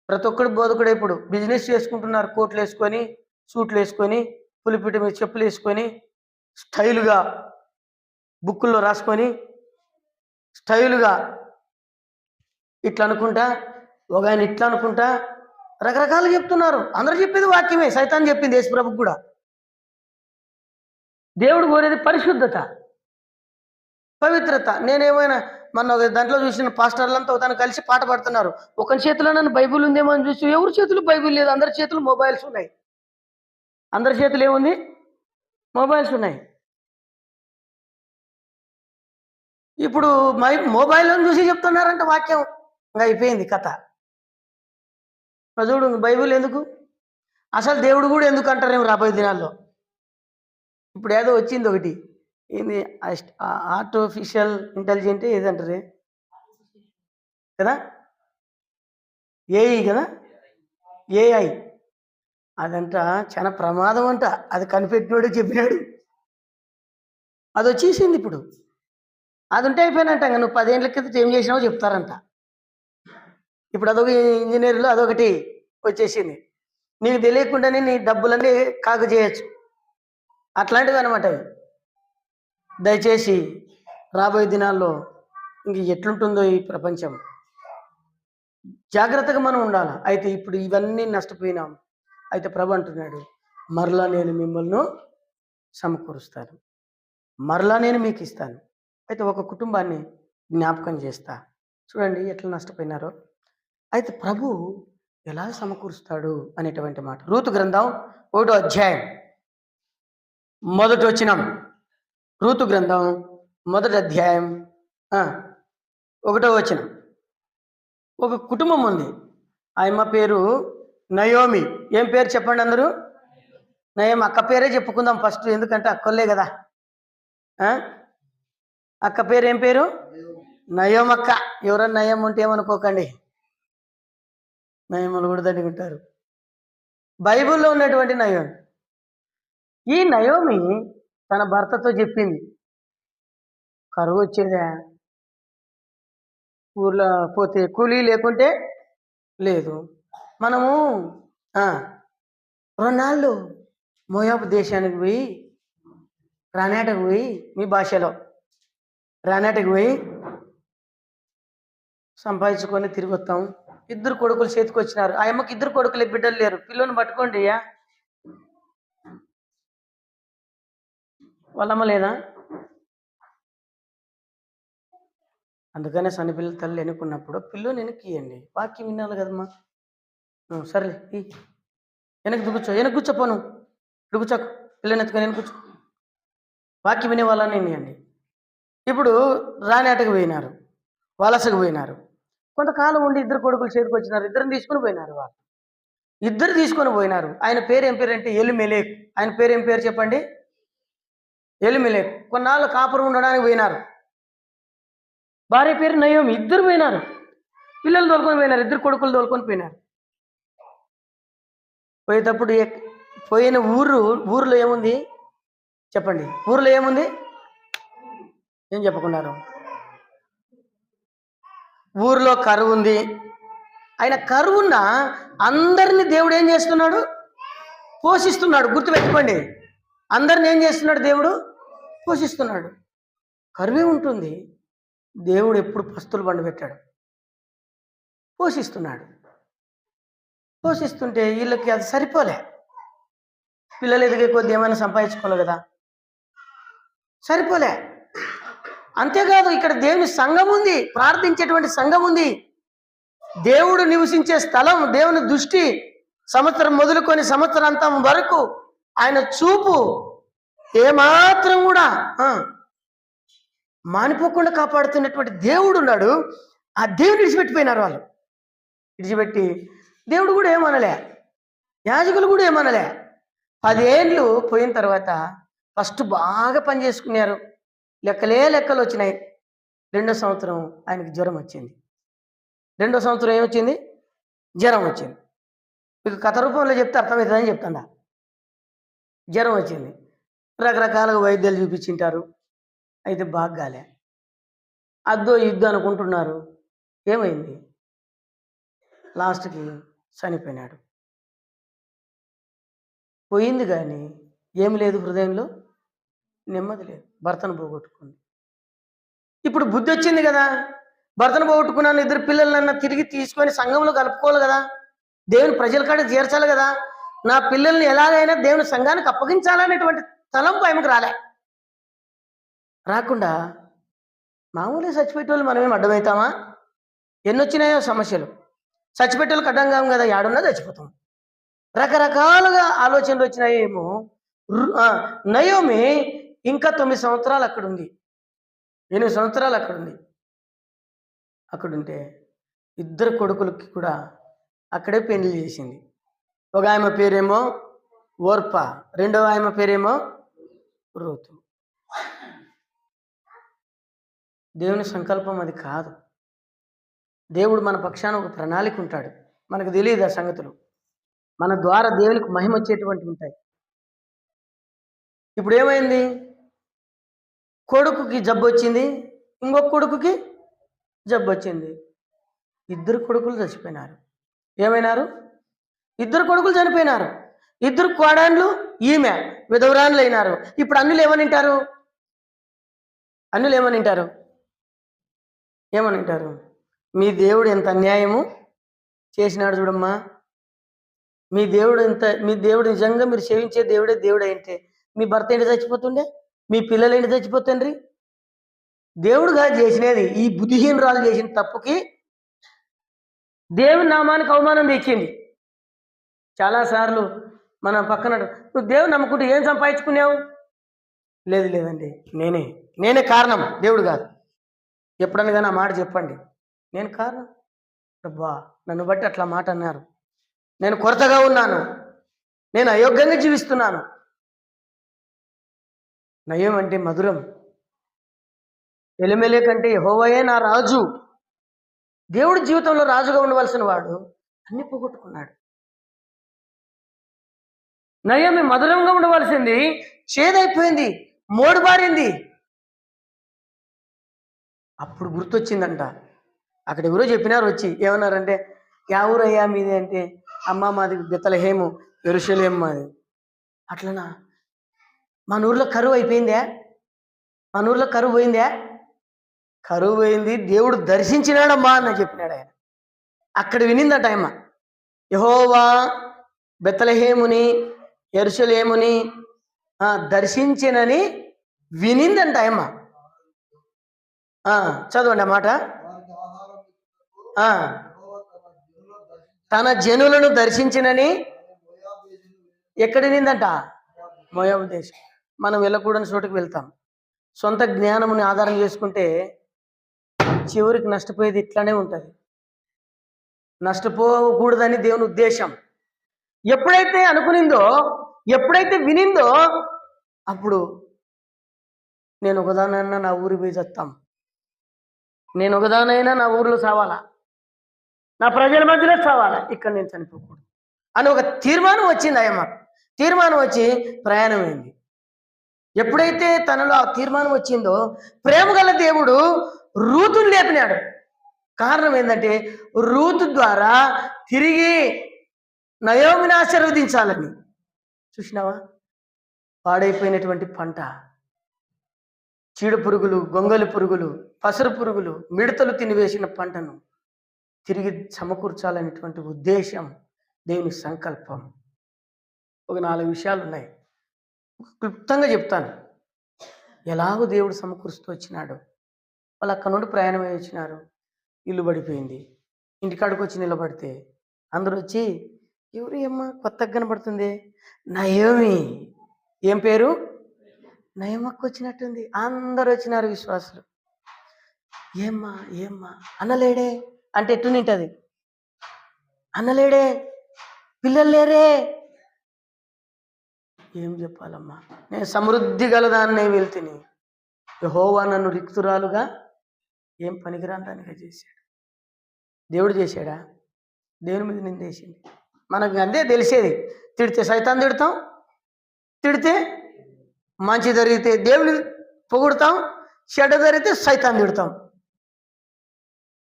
ప్రతి ఒక్కడు బోధకుడు. ఇప్పుడు బిజినెస్ చేసుకుంటున్నారు, కోట్లు వేసుకొని, సూట్లు వేసుకొని, పులిపిట మీద చెప్పులు వేసుకొని, స్టైలుగా బుక్కుల్లో రాసుకొని, స్టైలుగా ఇట్లా అనుకుంటా, ఒక ఆయన ఇట్లా అనుకుంటా, రకరకాలు చెప్తున్నారు. అందరూ చెప్పేది వాక్యమే, సైతాన్ చెప్పింది యేసుప్రభుకు కూడా. దేవుడు కోరేది పరిశుద్ధత, పవిత్రత. నేనేమైనా మొన్న ఒక దాంట్లో చూసిన పాస్టర్లంతా తను కలిసి పాట పాడుతున్నారు. ఒకరి చేతిలో నన్ను బైబుల్ ఉందేమో అని చూసి, ఎవరి చేతులు బైబుల్ లేదు, అందరి చేతులు మొబైల్స్ ఉన్నాయి. అందరి చేతులు ఏముంది? మొబైల్స్ ఉన్నాయి. ఇప్పుడు మొబైల్లో చూసి చెప్తున్నారంట వాక్యం, ఇంకా అయిపోయింది కథ. చూడు, బైబుల్ ఎందుకు? అసలు దేవుడు కూడా ఎందుకు అంటారేమో రాబోయే దినాల్లో. ఇప్పుడు ఏదో వచ్చింది ఒకటి, ఏంది ఆర్టిఫిషియల్ ఇంటెలిజెంట్ ఏదంటారే కదా, ఏఐ కదా, ఏఐ. అదంట చాలా ప్రమాదం అంట, అది కనిపెట్టినోడే చెప్పినాడు. అది వచ్చేసింది ఇప్పుడు. అది ఉంటే అయిపోయినట్ట, నువ్వు 10 ఏళ్ళ క్రితం ఏం చేసినావో చెప్తారంట. ఇప్పుడు అదొక ఇంజనీర్లు అదొకటి వచ్చేసింది. నీకు తెలియకుండానే నీ డబ్బులన్నీ కాక చేయొచ్చు, అట్లాంటివి అనమాట అవి. దయచేసి రాబోయే దినాల్లో ఇంక ఎట్లుంటుందో ఈ ప్రపంచం, జాగ్రత్తగా మనం ఉండాలి. అయితే ఇప్పుడు ఇవన్నీ నష్టపోయినాం. అయితే ప్రభు అంటున్నాడు, మరలా నేను మిమ్మల్ని సమకూరుస్తాను, మరలా నేను మీకు ఇస్తాను. అయితే ఒక కుటుంబాన్ని జ్ఞాపకం చేస్తా, చూడండి ఎట్లా నష్టపోయినారో. అయితే ప్రభు ఎలా సమకూరుస్తాడు అనేటువంటి మాట. రూతు గ్రంథం 1వ అధ్యాయం 1వ వచనం. రూతు గ్రంథం 1వ అధ్యాయం 1వ వచనం. ఒక కుటుంబం ఉంది, ఆయమ్మ పేరు నయోమి. ఏం పేరు చెప్పండి అందరూ? నయోమి. అక్క పేరే చెప్పుకుందాం ఫస్ట్, ఎందుకంటే అక్కలే కదా. అక్క పేరు ఏం పేరు? నయోమక్క. ఎవరన్నా నయం ఉంటే ఏమనుకోకండి. నయములు కూడా దండుకుంటారు. బైబిల్లో ఉన్నటువంటి నయోమి, ఈ నయోమి తన భర్తతో చెప్పింది, కరువు వచ్చేదా, ఊర్లో పోతే కూలీ లేకుంటే లేదు, మనము 2 నాళ్ళు మోయాబు దేశానికి పోయి రానాటకు పోయి, మీ భాషలో రానాటకు పోయి సంపాదించుకొని తిరిగి వస్తాం. 2 కొడుకులు చేతికి వచ్చినారు. ఆ అమ్మకి 2 కొడుకులే, బిడ్డలు లేరు. పిల్లని పట్టుకోండి అయ్యా, వాళ్ళమ్మ లేదా? అందుకనే సన్నపిల్లల తల్లి ఎన్నుకున్నప్పుడు పిల్లని వెనక్కి ఇవ్వండి. వాక్యం వినాలి కదమ్మా. సరేలే, వెనక్కి కూర్చోపోను, ఇప్పుడు కూర్చోకు, పిల్లని ఎత్తుకొని వెనక కూర్చో, వాక్యం వినే వాళ్ళని ఇవ్వండి. ఇప్పుడు రానాటకు పోయినారు, వలసకు పోయినారు. కొంతకాలం ఉండి 2 కొడుకులు చేతికి వచ్చినారు. 2 తీసుకుని పోయినారు. వాళ్ళు 2 తీసుకొని పోయినారు. ఆయన పేరు ఏం పేరు అంటే ఎలిమెలెకు. ఆయన పేరు ఏం పేరు చెప్పండి? ఎలిమెలెకు. కొన్నాళ్ళు కాపురం ఉండడానికి పోయినారు. భార్య పేరు నయోమి. 2 పోయినారు, పిల్లలు తోలుకొని పోయినారు. 2 కొడుకులు తోలుకొని పోయినారు. పోయేటప్పుడు పోయిన ఊర్లో ఏముంది చెప్పండి? ఊర్లో ఏముంది? ఏం చెప్పుకున్నారు? ఊర్లో కరువు ఉంది. ఆయన కరువున్న అందరినీ దేవుడు ఏం చేస్తున్నాడు? పోషిస్తున్నాడు. గుర్తుపెట్టుకోండి, అందరిని ఏం చేస్తున్నాడు? దేవుడు పోషిస్తున్నాడు. కరువే ఉంటుంది, దేవుడు ఎప్పుడు పస్తులు బండి పెట్టాడు, పోషిస్తున్నాడు. పోషిస్తుంటే వీళ్ళకి అది సరిపోలే. పిల్లలు ఎదిగే కొద్ది ఏమైనా సంపాదించుకోవాలి కదా, సరిపోలే. అంతేకాదు, ఇక్కడ దేవుని సంఘం ఉంది, ప్రార్థించేటువంటి సంఘం ఉంది, దేవుడు నివసించే స్థలం, దేవుని దృష్టి సంవత్సరం మొదలుకొని సంవత్సరాంతం వరకు ఆయన చూపు ఏమాత్రం కూడా మానిపోకుండా కాపాడుతున్నటువంటి దేవుడు ఉన్నాడు. ఆ దేవుడు విడిచిపెట్టిపోయినారు. వాళ్ళు విడిచిపెట్టి దేవుడు కూడా ఏమనలే, యాజకులు కూడా ఏమనలే. 10 ఏళ్ళు పోయిన తర్వాత ఫస్ట్ బాగా పని చేసుకున్నారు, లెక్కలు వచ్చినాయి. 2వ సంవత్సరం ఆయనకి జ్వరం వచ్చింది. 2వ సంవత్సరం ఏమొచ్చింది? జ్వరం వచ్చింది. మీకు కథ రూపంలో చెప్తే అర్థమవుతుందని చెప్తాడా. జ్వరం వచ్చింది, రకరకాలుగా వైద్యాలు చూపించింటారు, అయితే బాగాలే. అద్దో ఇద్దో అనుకుంటున్నారు. ఏమైంది? లాస్ట్కి చనిపోయినాడు. పోయింది కానీ ఏమి లేదు, హృదయంలో నెమ్మది లేదు. భర్తను పోగొట్టుకుంది. ఇప్పుడు బుద్ధి వచ్చింది కదా, భర్తను పోగొట్టుకున్నాను, 2 పిల్లలన్నా తిరిగి తీసుకొని సంఘంలో కలుపుకోవాలి కదా, దేవుని ప్రజల కాడ చేర్చాలి కదా, నా పిల్లల్ని ఎలాగైనా దేవుని సంఘానికి అప్పగించాలనేటువంటి తలంపు ఆమెకు రాకుండా మామూలుగా చచ్చిపెట్టేవాళ్ళు మనమేం అడ్డమవుతామా? ఎన్నొచ్చినాయో సమస్యలు. చచ్చిపెట్టేవాళ్ళకి అడ్డం కాము కదా, ఏడున్నా చచ్చిపోతాం. రకరకాలుగా ఆలోచనలు వచ్చినాయేమో. నయోమి ఇంకా 9 సంవత్సరాలు అక్కడుంది, 8 సంవత్సరాలు అక్కడుంది. అక్కడుంటే 2 కొడుకులకి కూడా అక్కడే పెళ్లి చేసింది. ఒక ఆమె పేరేమో ఓర్పా, రెండవ ఆమె పేరేమో రూతు. దేవుని సంకల్పం అది కాదు. దేవుడు మన పక్షాన ఒక ప్రణాళిక ఉంటాడు, మనకు తెలియదు ఆ సంగతులు. మన ద్వారా దేవునికి మహిమ వచ్చేటువంటివి ఉంటాయి. ఇప్పుడు ఏమైంది? కొడుకుకి జబ్బు వచ్చింది, ఇంకొక కొడుకుకి జబ్బు వచ్చింది. 2 కొడుకులు చచ్చిపోయినారు. ఏమైనారు? 2 కొడుకులు చనిపోయినారు. 2 కోడాన్లు ఈమె విధవరాన్లు అయినారు. ఇప్పుడు అన్నులు ఏమనింటారు? ఏమనింటారు? మీ దేవుడు ఎంత అన్యాయము చేసినాడు చూడమ్మా. మీ దేవుడు నిజంగా మీరు సేవించే దేవుడు అయితే మీ భర్త ఏంటి చచ్చిపోతుండే, మీ పిల్లలు ఏంటి చచ్చిపోతుండ్రి? దేవుడుగా చేసినది ఈ బుద్ధిహీనరాలు చేసిన తప్పుకి దేవుని నామానికి అవమానం తెచ్చింది. చాలాసార్లు మన పక్కన, నువ్వు దేవుని నమ్ముకుంటూ ఏం సంపాదించుకున్నావు? లేదండి, నేనే కారణం, దేవుడు కాదు. ఎప్పుడన్నా కానీ ఆ మాట చెప్పండి, నేను కారణం. అబ్బా, నన్ను బట్టి అట్లా మాట అన్నారు, నేను కొరతగా ఉన్నాను, నేను అయోగ్యంగా జీవిస్తున్నాను. నయం అంటే మధురం, ఎలిమెలెకు కంటే యెహోవాయే నా రాజు. దేవుడి జీవితంలో రాజుగా ఉండవలసిన వాడు అన్ని పోగొట్టుకున్నాడు. నయోమి మధురంగా ఉండవలసింది చేదైపోయింది, మోడు బారింది. అప్పుడు గుర్తొచ్చిందంట. అక్కడ ఎవరో చెప్పినారు వచ్చి, ఏమన్నారంటే, యా ఊరయ్యా మీది అంటే, అమ్మ మాది బెత్లెహేము, యెరూషలేము మాది. అట్లనా, మన ఊర్లో కరువు అయిపోయిందా, మన ఊర్లో కరువు పోయిందా? కరువు పోయింది, దేవుడు దర్శించినాడమ్మా అని చెప్పినాడు ఆయన. అక్కడ వినిందట ఆయమ్మ, యెహోవా బెత్లెహేముని యెరూషలేముని దర్శించినని వినిందంట ఆయమ్మ. చదవండి ఆ మాట. తన జనులను దర్శించినని ఎక్కడ వినిందంట? మోయాబు దేశం. మనం వెళ్ళకూడని చోటుకు వెళ్తాం. సొంత జ్ఞానముని ఆధారం చేసుకుంటే చివరికి నష్టపోయేది ఇట్లానే ఉంటుంది. నష్టపోకూడదని దేవుని ఉద్దేశం. ఎప్పుడైతే అనుకునిందో, ఎప్పుడైతే వినిందో, అప్పుడు నేను ఒకదానైనా నా ఊరి పోయి చస్తాం, నేను ఒకదానైనా నా ఊరిలో చావాలా, నా ప్రజల మధ్యలో చావాలా, ఇక్కడ నేను చనిపోకూడదు అని ఒక తీర్మానం వచ్చింది ఆయమ్మ. తీర్మానం వచ్చి ప్రయాణమైంది. ఎప్పుడైతే తనలో ఆ తీర్మానం వచ్చిందో, ప్రేమ గల దేవుడు రూతుని లేపినాడు. కారణం ఏంటంటే, రూతు ద్వారా తిరిగి నయోమిని ఆశీర్వదించాలని. చూసినావా, పాడైపోయినటువంటి పంట, చీడ పురుగులు, గొంగలి పురుగులు, పసరు పురుగులు, మిడతలు తినివేసిన పంటను తిరిగి సమకూర్చాలనేటువంటి ఉద్దేశం, దేవుని సంకల్పం. ఒక 4 విషయాలు ఉన్నాయి, క్లుప్తంగా చెప్తాను. ఎలాగో దేవుడు సమకూరుస్తూ వచ్చినాడు. వాళ్ళు అక్కడ నుండి ప్రయాణమై వచ్చినారు. ఇల్లు పడిపోయింది. ఇంటికాడికి వచ్చి నిలబడితే అందరూ వచ్చి, ఎవరు ఏమ్మా కొత్తగా కనబడుతుంది, నయోమి. ఏం పేరు? నయమక్క వచ్చినట్టుంది. అందరు వచ్చినారు విశ్వాసులు. ఏమ్మా ఏమ్మా అన్నలేడే అంటే ఎట్టు నింటది, అన్నలేడే, పిల్లలు లేరే, ఏం చెప్పాలమ్మా, నేను సమృద్ధి గలదాన్నే వెళ్తిని, యెహోవా నన్ను రిక్తురాలుగా ఏం పనికిరాని దానిగా చేశాడు. దేవుడు చేశాడా? దేవుని మీద నిందేసింది. మనకు అంతే తెలిసేది. తిడితే సైతాన్ని తిడతాం, తిడితే మంచి జరిగితే దేవుని పొగుడతాం, చెడ్డ జరిగితే సైతాన్ని తిడతాం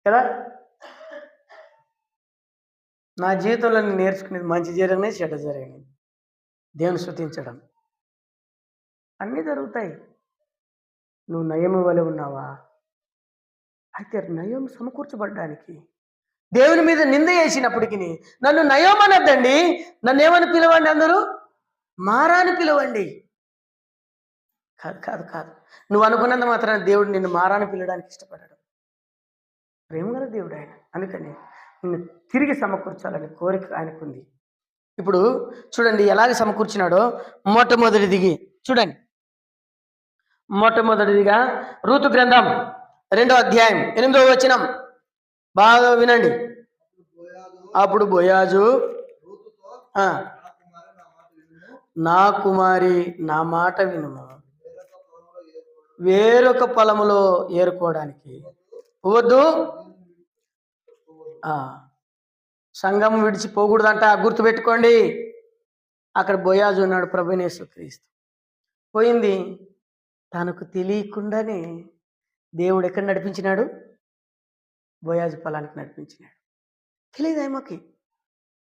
కదా. నా జీవితంలో నేను నేర్చుకునేది, మంచి జరిగినాయి, చెడ్డ జరిగినాయి, దేవుని స్తుతించడం. అన్నీ జరుగుతాయి. నువ్వు నయము వలె ఉన్నావా? అయితే నయం సమకూర్చబడ్డానికి దేవుని మీద నింద చేసినప్పటికీ నన్ను నయం అనద్దండి, నన్ను ఏమని పిలవండి, అందరూ మారాని పిలవండి. కాదు కాదు కాదు, నువ్వు అనుకున్నంత మాత్రాన దేవుడు నిన్ను మారాని పిలవడానికి ఇష్టపడ్డాడు. ప్రేమగల దేవుడు ఆయన. అందుకని నిన్ను తిరిగి సమకూర్చాలని కోరిక ఆయనకుంది. ఇప్పుడు చూడండి ఎలాగ సమకూర్చినాడో. మొట్టమొదటిదిగి చూడండి, మొట్టమొదటిదిగా రూతు గ్రంథం 2వ అధ్యాయం 8వ వచనం బాగా వినండి. అప్పుడు బోయాజు, నా కుమారి నా మాట వినుము, వేరొక పొలములో ఏరుకోవడానికి వద్దు. సంఘం విడిచిపోకూడదంట, గుర్తుపెట్టుకోండి. అక్కడ బోయాజు ఉన్నాడు, ప్రభువైన యేసుక్రీస్తు. పోయింది తనకు తెలియకుండానే దేవుడు ఎక్కడ నడిపించినాడు? బోయాజు పొలానికి నడిపించినాడు. తెలియదు ఆయమ్మకి,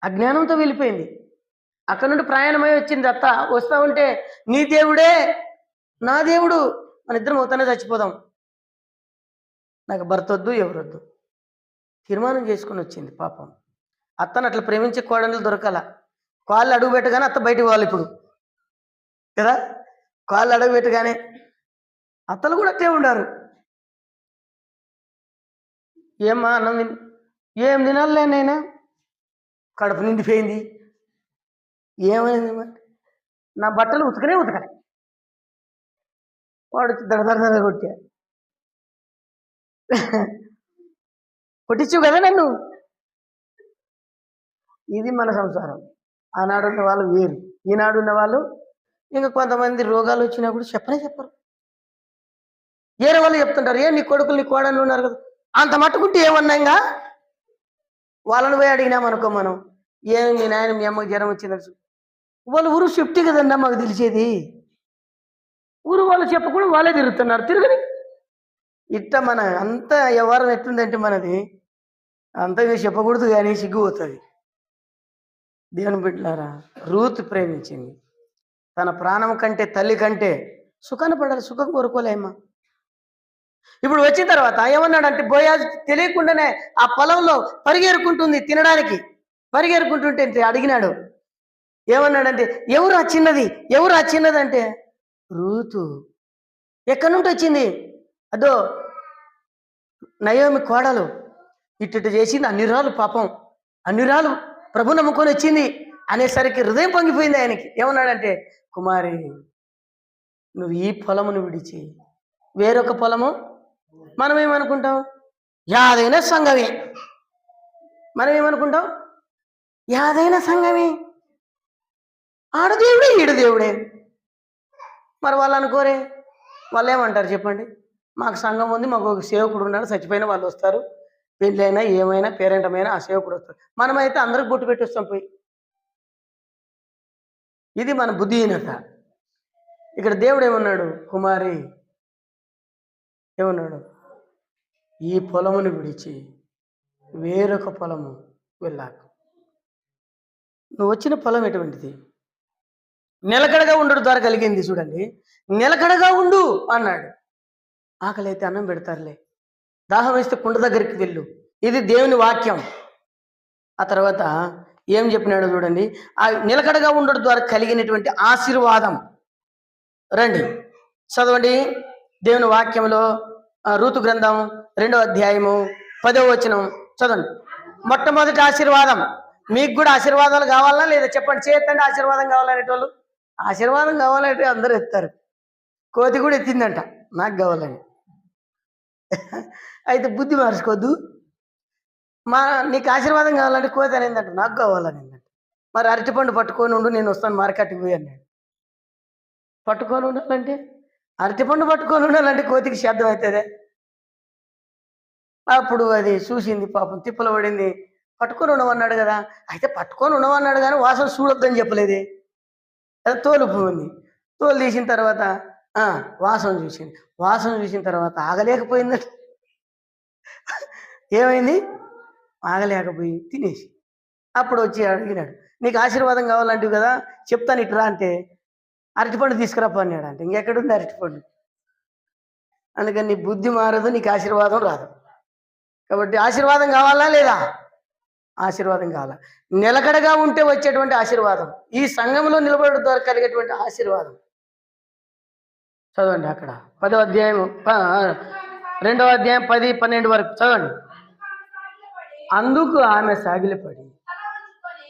అజ్ఞానంతో వెళ్ళిపోయింది. అక్కడ నుండి ప్రయాణమై వచ్చింది. వస్తా ఉంటే, నీ దేవుడే నా దేవుడు, మన ఇద్దరం అవుతానే చచ్చిపోదాం, నాకు భర్త వద్దు, ఎవరొద్దు, తీర్మానం చేసుకుని వచ్చింది. పాపం అత్తను అట్లా ప్రేమించే కోడలు దొరకాల. కాళ్ళు అడుగు పెట్టగానే అత్త బయటకు పోవాలి ఇప్పుడు కదా. కాళ్ళు అడుగు పెట్టగానే అత్తలు కూడా అట్టే ఉన్నారు. ఏమ్మా అన్నం ఏం తినాలే, నేనా కడుపు నిండిపోయింది, ఏమైంది, నా బట్టలు ఉతకనే ఉతకలే, వాడు దడదడ కొట్టా, కొట్టించు కదా నన్ను. ఇది మన సంసారం. ఆనాడు ఉన్న వాళ్ళు వేరు, ఈనాడు ఉన్న వాళ్ళు. ఇంకా కొంతమంది రోగాలు వచ్చినప్పుడు చెప్పరు. వేరే వాళ్ళు చెప్తుంటారు, నీ కొడుకులు నీ కోడళ్ళు ఉన్నారు కదా, అంత మట్టుకుంటే ఏమన్నా ఇంకా వాళ్ళని పోయి అడిగినామనుకో మనం, ఏం మీ నాయన మీ అమ్మకి జ్వరం వచ్చిందని, వాళ్ళు ఊరు షిఫ్ట్ కదన్నా మాకు తెలిసేది. ఊరు వాళ్ళు చెప్పకుండా వాళ్ళే తిరుగుతున్నారు, తిరగని. ఇట్ట మన అంత వ్యవహారం ఎట్లుందంటే మనది అంతగా చెప్పకూడదు కానీ సిగ్గుపోతుంది. దేవుని బిడ్డలారా, రూతు ప్రేమించింది. తన ప్రాణం కంటే, తల్లి కంటే సుఖాన్ని పడాలి, సుఖం కోరుకోలేమ్మా. ఇప్పుడు వచ్చిన తర్వాత ఏమన్నాడంటే, బోయాజు తెలియకుండానే ఆ పొలంలో పరిగెరుకుంటుంది తినడానికి. పరిగెరుకుంటుంటే అడిగినాడు, ఏమన్నాడంటే, ఎవరు ఆ చిన్నది, ఎవరు ఆ చిన్నది అంటే, రూతు. ఎక్కడి నుండి వచ్చింది? అదో నయోమి కోడలు. ఇట్టు చేసింది, అన్నిరాలు పాపం, అన్నిరాలు ప్రభు నమ్ముకొని వచ్చింది అనేసరికి హృదయం పొంగిపోయింది ఆయనకి. ఏమన్నాడంటే, కుమారి, నువ్వు ఈ పొలమును విడిచి వేరొక పొలము, మనం ఏమనుకుంటాం, యాదైనా సంఘమే. మనం ఏమనుకుంటాం, యాదైనా సంఘమే, ఆడదేవుడే ఈడదేవుడే. మరి వాళ్ళు అనుకోరే, వాళ్ళు ఏమంటారు చెప్పండి, మాకు సంఘం ఉంది, మాకు ఒక సేవకుడు ఉన్నాడు, చచ్చిపోయిన వాళ్ళు వస్తారు, పెళ్ళైనా ఏమైనా పేరెంటమైనా ఆ సేవకుడు వస్తారు. మనమైతే అందరికి బొట్టు పెట్టి వస్తాం పోయి. ఇది మన బుద్ధిహీనత. ఇక్కడ దేవుడు ఏమన్నాడు, కుమారి ఏమన్నాడు, ఈ పొలమును విడిచి వేరొక పొలము వెళ్ళాకు. నువ్వు వచ్చిన పొలం ఎటువంటిది? నిలకడగా ఉండడు ద్వారా కలిగింది. చూడండి, నిలకడగా ఉండు అన్నాడు. ఆకలి అయితే అన్నం పెడతారులే, దాహం వేస్తే కుండ దగ్గరికి వెళ్ళు. ఇది దేవుని వాక్యం. ఆ తర్వాత ఏం చెప్పినాడు చూడండి, ఆ నిలకడగా ఉండడం ద్వారా కలిగినటువంటి ఆశీర్వాదం. రండి చదవండి దేవుని వాక్యంలో, రూతు గ్రంథం 2వ అధ్యాయము 10వ వచనం చదవండి. మొట్టమొదటి ఆశీర్వాదం. మీకు కూడా ఆశీర్వాదాలు కావాలా లేదా చెప్పండి, చేతండి. ఆశీర్వాదం కావాలనేటోళ్ళు, ఆశీర్వాదం కావాలంటే అందరూ ఎత్తారు. కోతి కూడా ఎత్తిందంట, నాకు కావాలని. అయితే బుద్ధి మార్చుకోవద్దు. నీకు ఆశీర్వాదం కావాలంటే కోతి అనేందంట, నాకు కావాలనేందంట. మరి అరటిపండు పట్టుకొని ఉండు, నేను వస్తాను మార్కెట్కి పోయి అన్నాడు. పట్టుకొని ఉండాలంటే, అరటిపండు పట్టుకొని ఉండాలంటే కోతికి శబ్దం అవుతుందే. అప్పుడు అది చూసింది, పాపం తిప్పలు పడింది. పట్టుకొని ఉండమన్నాడు కదా, అయితే పట్టుకొని ఉండమన్నాడు కానీ వాసన చూడొద్దని చెప్పలేదే. అది తోలు పోయింది. తోలు తీసిన తర్వాత వాసన చూసింది. వాసన చూసిన తర్వాత ఆగలేకపోయిందట. ఏమైంది? ఆగలేకపోయి తినేసి. అప్పుడు వచ్చి అడిగినాడు, నీకు ఆశీర్వాదం కావాలంటివి కదా, చెప్తాను ఇట్రా అంటే, అరటిపండు తీసుకురాపో అన్నాడు. అంటే ఇంకెక్కడుంది అరటిపండు? అందుకని నీ బుద్ధి మారదు, నీకు ఆశీర్వాదం రాదు. కాబట్టి ఆశీర్వాదం కావాలా లేదా? ఆశీర్వాదం కావాలా. నిలకడగా ఉంటే వచ్చేటువంటి ఆశీర్వాదం, ఈ సంఘంలో నిలబడడం ద్వారా కలిగేటువంటి ఆశీర్వాదం. చదవండి అక్కడ 10వ అధ్యాయం 2వ అధ్యాయం 10-12 వరకు చదవండి. అందుకు ఆమె సాగిలపడి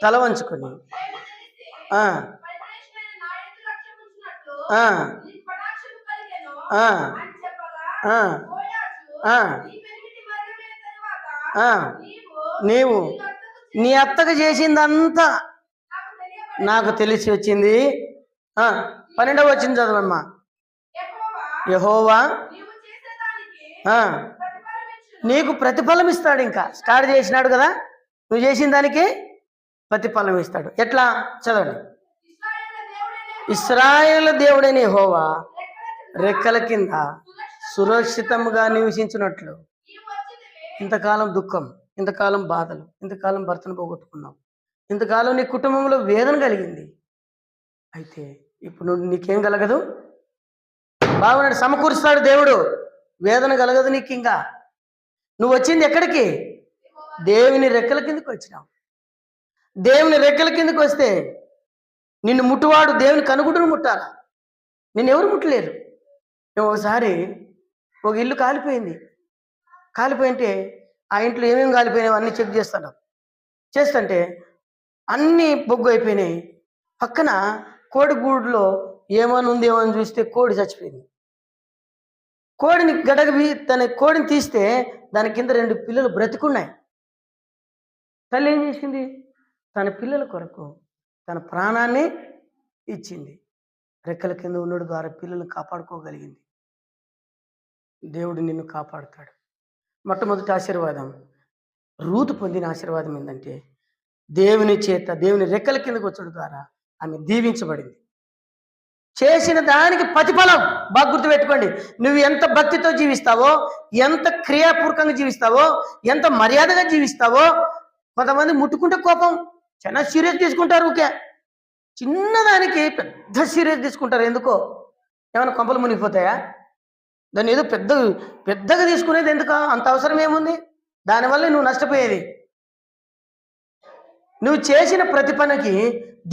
తల వంచుకొని, నీవు నీ అత్తకు చేసిందంతా నాకు తెలిసి వచ్చింది. 12వ వచనం చదవమ్మా. యెహోవా నీకు ప్రతిఫలం ఇస్తాడు. ఇంకా స్టార్ట్ చేసినాడు కదా, నువ్వు చేసిన దానికి ప్రతిఫలం ఇస్తాడు. ఎట్లా? చదవండి. ఇశ్రాయేలు దేవుడైన యెహోవా రెక్కల కింద సురక్షితంగా నివసించినట్లు. ఇంతకాలం దుఃఖం, ఇంతకాలం బాధలు, ఇంతకాలం భర్తను పోగొట్టుకున్నావు, ఇంతకాలం నీ కుటుంబంలో వేదన కలిగింది. అయితే ఇప్పుడు నీకేం కలగదు? బాగున్నాడు, సమకూరుస్తాడు దేవుడు. వేదన కలగదు నీకు. ఇంకా నువ్వు వచ్చింది ఎక్కడికి? దేవుని రెక్కల కిందకి వచ్చినావు. దేవుని రెక్కల కిందకి వస్తే నిన్ను ముట్టువాడు దేవుని కనుగుడును ముట్టాల. నిన్ను ఎవరు ముట్టలేరు. మేము ఒకసారి ఒక ఇల్లు కాలిపోయింది. కాలిపోయింటే ఆ ఇంట్లో ఏమేమి కాలిపోయినాయో అన్నీ చెక్ చేస్తున్నాం. చేస్తుంటే అన్నీ బొగ్గు అయిపోయినాయి. పక్కన కోడి గూడులో ఏమని ఉందేమో అని చూస్తే కోడి చచ్చిపోయింది. కోడిని తన కోడిని తీస్తే దాని కింద 2 పిల్లలు బ్రతికున్నాయి. తల్లి ఏం చేసింది? తన పిల్లల కొరకు తన ప్రాణాన్ని ఇచ్చింది. రెక్కల కింద ఉండడం ద్వారా పిల్లల్ని కాపాడుకోగలిగింది. దేవుడు నిన్ను కాపాడుతాడు. మొట్టమొదటి ఆశీర్వాదం, రూతు పొందిన ఆశీర్వాదం ఏంటంటే దేవుని చేత, దేవుని రెక్కల కిందకు వచ్చడం ద్వారా ఆమె దీవించబడింది. చేసిన దానికి ప్రతిఫలం బాగా గుర్తుపెట్టుకోండి. నువ్వు ఎంత భక్తితో జీవిస్తావో, ఎంత క్రియాపూర్వకంగా జీవిస్తావో, ఎంత మర్యాదగా జీవిస్తావో. కొంతమంది ముట్టుకుంటే కోపం, చాలా సీరియస్ తీసుకుంటారు. ఊకే చిన్నదానికి పెద్ద సీరియస్ తీసుకుంటారు. ఎందుకో ఏమైనా కొంపలు మునిగిపోతాయా? దాన్ని ఏదో పెద్దగా తీసుకునేది ఎందుకు? అంత అవసరం ఏముంది? దానివల్ల నువ్వు నష్టపోయేది. నువ్వు చేసిన ప్రతి పనికి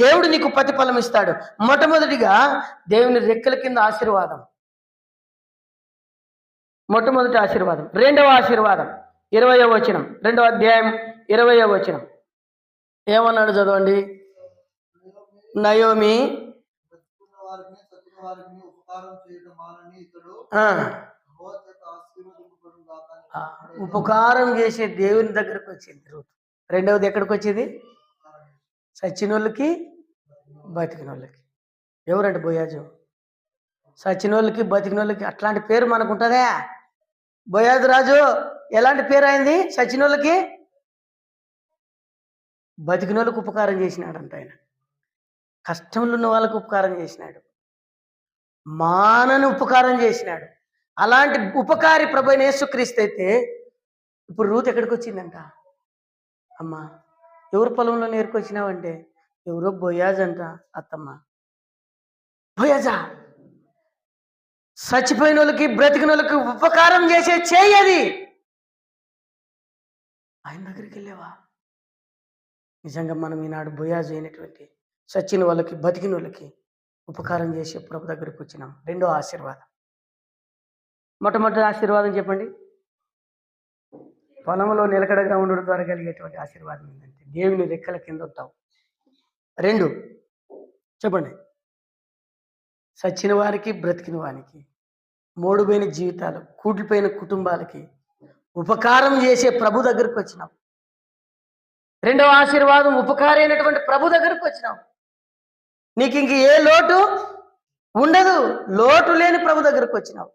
దేవుడు నీకు ప్రతిఫలం ఇస్తాడు. మొట్టమొదటిగా దేవుని రెక్కల కింద ఆశీర్వాదం, మొట్టమొదటి ఆశీర్వాదం. రెండవ ఆశీర్వాదం 20వ వచనం, 2వ అధ్యాయం 20వ వచనం ఏమన్నాడు చదవండి. నయోమి ఉపకారం చేసే దేవుని దగ్గరకు వచ్చింది రూతు. రెండవది ఎక్కడికి వచ్చింది? సచ్చినోళ్ళకి బతికినోళ్ళకి. ఎవరంటే బోయాజు? సచ్చినోళ్ళకి బతికినోళ్ళకి. అట్లాంటి పేరు మనకు ఉంటుందా? బోయాజు రాజు ఎలాంటి పేరు అయింది? సచ్చినోళ్ళకి బతికినోళ్ళకి ఉపకారం చేసినాడంట ఆయన. కష్టంలో ఉన్న వాళ్ళకు ఉపకారం చేసినాడు, మానని ఉపకారం చేసినాడు. అలాంటి ఉపకారి ప్రభు అయిన యేసుక్రీస్తు అయితే ఇప్పుడు రూతు ఎక్కడికి వచ్చిందంట? అమ్మా ఎవరు పొలంలో నేర్కొచ్చినావంటే ఎవరో బోయాజ్ అంట. అత్తమ్మ బోయాజా? చచ్చిపోయిన వాళ్ళకి బ్రతికిన వాళ్ళకి ఉపకారం చేసే చేయది. ఆయన దగ్గరికి వెళ్ళావా? నిజంగా మనం ఈనాడు బోయాజు అయినటువంటి చచ్చిన వాళ్ళకి బతికిన వాళ్ళకి ఉపకారం చేసే ప్రభు దగ్గరికి వచ్చినాం. రెండో ఆశీర్వాదం. మొట్టమొదటి ఆశీర్వాదం చెప్పండి. పొలంలో నిలకడగా ఉండడం ద్వారా కలిగేటువంటి ఆశీర్వాదం ఏంటంటే దేవుని రెక్కల కింద ఉంటావు. 2 చెప్పండి. చచ్చిన వారికి బ్రతికిన వారికి, మోడుపోయిన జీవితాలు, కూటిపోయిన కుటుంబాలకి ఉపకారం చేసే ప్రభు దగ్గరికి వచ్చినాం. రెండవ ఆశీర్వాదం ఉపకారి అయినటువంటి ప్రభు దగ్గరికి వచ్చినాం. నీకు ఇంక ఏ లోటు ఉండదు. లోటు లేని ప్రభు దగ్గరికి వచ్చినావు.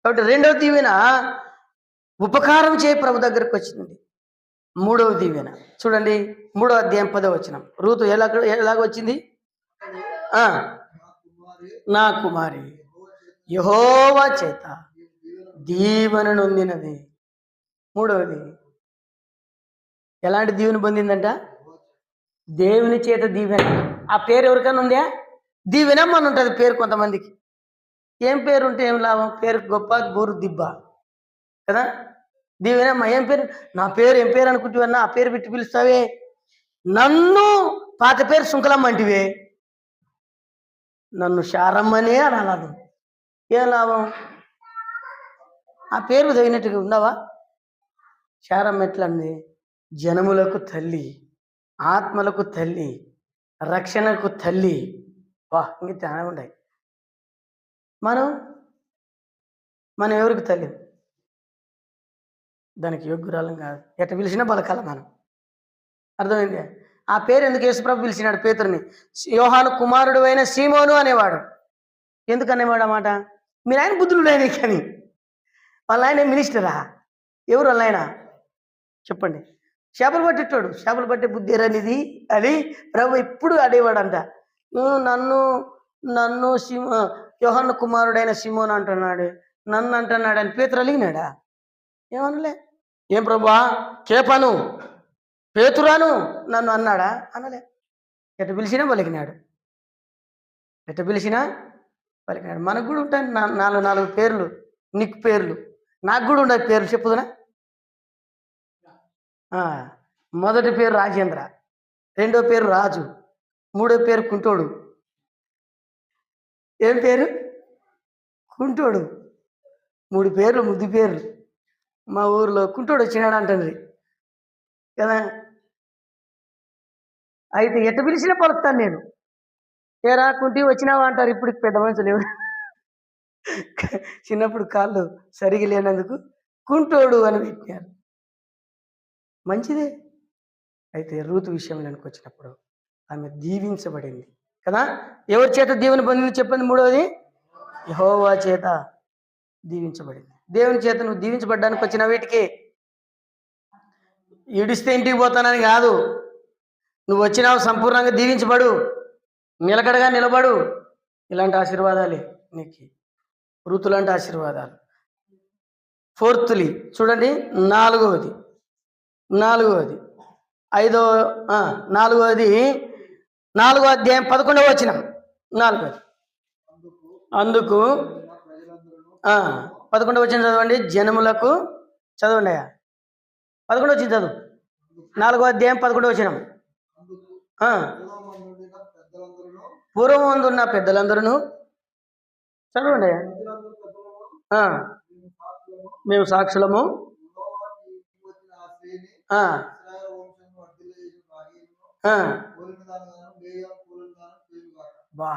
కాబట్టి రెండవ దీవెన ఉపకారం చేయ ప్రభు దగ్గరికి వచ్చింది. మూడవ దీవెన చూడండి, 3వ అధ్యాయం 10వ వచనం. రూతు ఎలాగ వచ్చింది? నా కుమారి యెహోవా చేత దీవెన నొందినది. మూడవది ఎలాంటి దీవెన పొందిందంట? దేవుని చేత దీవెన. ఆ పేరు ఎవరికైనా ఉందా? దీవెనమ్మని ఉంటుంది పేరు కొంతమందికి. ఏం పేరు ఉంటే ఏం లాభం? పేరు గొప్ప, బూరు దిబ్బ కదా. దీవెనమ్మ ఏం పేరు? నా పేరు ఏం పేరు అనుకుంటున్నా? ఆ పేరు పెట్టి పిలుస్తావే. నన్ను పాత పేరు సుంకలమ్మ అంటివే, నన్ను శారమ్మనే అనాలను. ఏం లాభం? ఆ పేరు తగినట్టుగా ఉండవా? శారమ్మ ఎట్లా అంది? జనములకు తల్లి, ఆత్మలకు తల్లి, రక్షణకు తల్లి. వా ఇంక చాలా ఉన్నాయి. మనం ఎవరికి తల్లి? దానికి యోగ్యురాలం కాదు. ఎట్ట పిలిచినా బలకాల మనం. అర్థమైంది? ఆ పేరు ఎందుకు యేసుప్రభు పిలిచినాడు పేతురుని? యోహాను కుమారుడు అయిన సీమోను అనేవాడు. ఎందుకు అనేవాడు అన్నమాట? మీరు ఆయన బుద్ధులు లేని కానీ వాళ్ళ ఆయన మినిస్టరా? ఎవరు వాళ్ళ ఆయన చెప్పండి? చేపలు పట్టేటోడు. చేపలు పట్టే బుద్ధి రనిది అని ప్రభు ఎప్పుడు అడేవాడంట. నన్ను యోహాను కుమారుడైన సీమోను అంటున్నాడు, నన్ను అంటున్నాడు అని పేతురు అలిగినాడా? ఏమనలే. ఏం ప్రభువా కేపను పేతురాను నన్ను అన్నాడా? అనలే. ఎట్ట పిలిచినా పలికినాడు, ఎట్ట పిలిచినా పలికినాడు. మనకు కూడా ఉంటాయి 4 పేర్లు, నీకు పేర్లు. నాకు కూడా ఉండే పేర్లు చెప్పుదునా? మొదటి పేరు రాజేంద్ర, రెండో పేరు రాజు, మూడో పేరు కుంటోడు. ఏం పేరు? కుంటోడు. 3 పేర్లు, ముద్దు పేర్లు. మా ఊర్లో కుంటోడు వచ్చినాడు అంటుంది కదా. అయితే ఎట్ట పిలిచినా పలుకుతాను నేను. ఏరా కుంటి వచ్చినావా అంటారు ఇప్పుడు పెద్ద మనుషులు. చిన్నప్పుడు కాళ్ళు సరిగి లేనందుకు కుంటోడు అని పెట్టినారు. మంచిదే. అయితే రూతు విషయంలోనికి వచ్చినప్పుడు ఆమె దీవించబడింది కదా. ఎవరి చేత దీవెన పొందింది చెప్పండి? మూడవది యెహోవా చేత దీవించబడింది. దేవుని చేత నువ్వు దీవించబడ్డానికి వచ్చిన వీటికి ఈడిస్తే ఇంటికి పోతానని కాదు. నువ్వు వచ్చినావు, సంపూర్ణంగా దీవించబడు, నిలకడగా నిలబడు. ఇలాంటి ఆశీర్వాదాలే నీకు, ఋతులాంటి ఆశీర్వాదాలు. ఫోర్త్లీ చూడండి, నాలుగవది 4వ అధ్యాయం 11వ వచనం. 4వ అందుకు 11వ వచనం చదవండి. జనములకు చదవండి. 11వ వచనం చదువు. 4వ అధ్యాయం 11వ వచనం. పూర్వమందున్న పెద్దలందరూ చదవండి. మేము సాక్షులము. బా,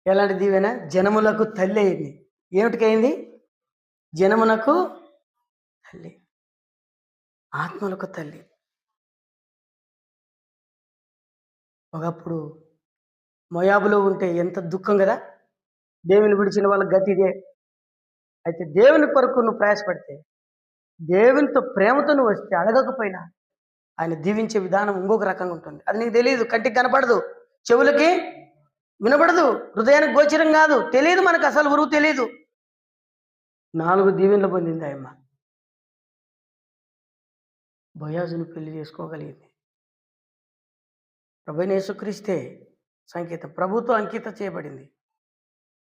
ఎలాంటి దీవెన! జనములకు తల్లి అయింది. ఏమిటికైంది? జనమునకు తల్లి, ఆత్మలకు తల్లి. ఒకప్పుడు మోయాబులో ఉంటే ఎంత దుఃఖం కదా, దేవుని విడిచిన వాళ్ళ గతి ఇదే. అయితే దేవుని కొరకు నువ్వు ప్రయాసపడితే, దేవునితో ప్రేమతో నువ్వు వస్తే, అడగకపోయినా ఆయన దీవించే విధానం ఇంకొక రకంగా ఉంటుంది. అది నీకు తెలియదు, కంటికి కనపడదు, చెవులకి వినపడదు, హృదయానికి గోచరం కాదు, తెలియదు, మనకు అసలు ఊరు తెలియదు. 4 దీవెనలు పొందింది ఆయమ్మ. బోయాజును పెళ్లి చేసుకోగలిగింది. ప్రభువైన యేసుక్రీస్తే సంకేతం, ప్రభుతో అంకితం చేయబడింది.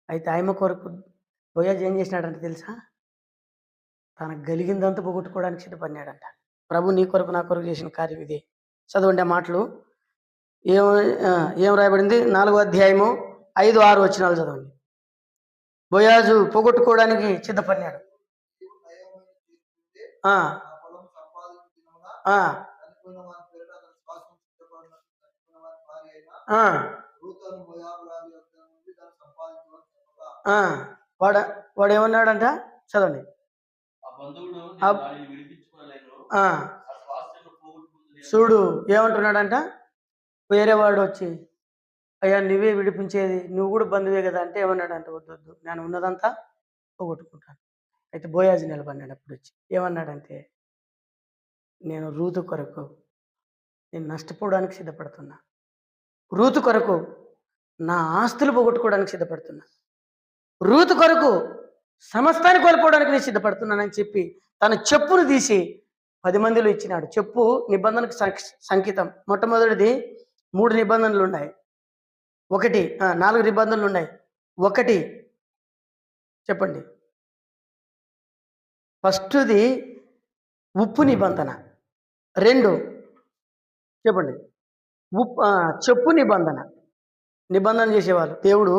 అయితే ఆయమ్మ కొరకు బోయాజు ఏం చేసినాడంటే తెలుసా? తనకు కలిగిందంతా పోగొట్టుకోవడానికి సిద్ధపడినాడంట. ప్రభు నీ కొరకు నా కొరకు చేసిన కార్యం ఇదే. చదవండి ఆ మాటలు. ఏం రాయబడింది? 4వ అధ్యాయము 5, 6 వచనాలు చదవండి. బోయాజు పోగొట్టుకోవడానికి సిద్ధపడినాడు. వాడు ఏమన్నాడంట? చదవండి. చూడు ఏమంటున్నాడంట? వేరే వాడు వచ్చి, అయ్యా నువ్వే విడిపించేది, నువ్వు కూడా బంధువే కదా అంటే ఏమన్నాడంట? వద్దు, నేను ఉన్నదంతా పోగొట్టుకుంటాను. అయితే బోయాజు నిలబడినాడు. అప్పుడు వచ్చి ఏమన్నాడంటే, నేను రూతు కొరకు నేను నష్టపోవడానికి సిద్ధపడుతున్నా, రూతు కొరకు నా ఆస్తులు పోగొట్టుకోవడానికి సిద్ధపడుతున్నా, రూతు కొరకు సమస్తాన్ని కోల్పోవడానికి నేను సిద్ధపడుతున్నానని చెప్పి తన చెప్పును తీసి 10 మందిలో ఇచ్చినాడు. చెప్పు నిబంధనకు సంకేతం. మొట్టమొదటిది 3 నిబంధనలు ఉన్నాయి. 4 నిబంధనలు ఉన్నాయి. 1 చెప్పండి. ఫస్ట్ది ఉప్పు నిబంధన. 2 చెప్పండి, చెప్పు నిబంధన చేసేవాళ్ళు. దేవుడు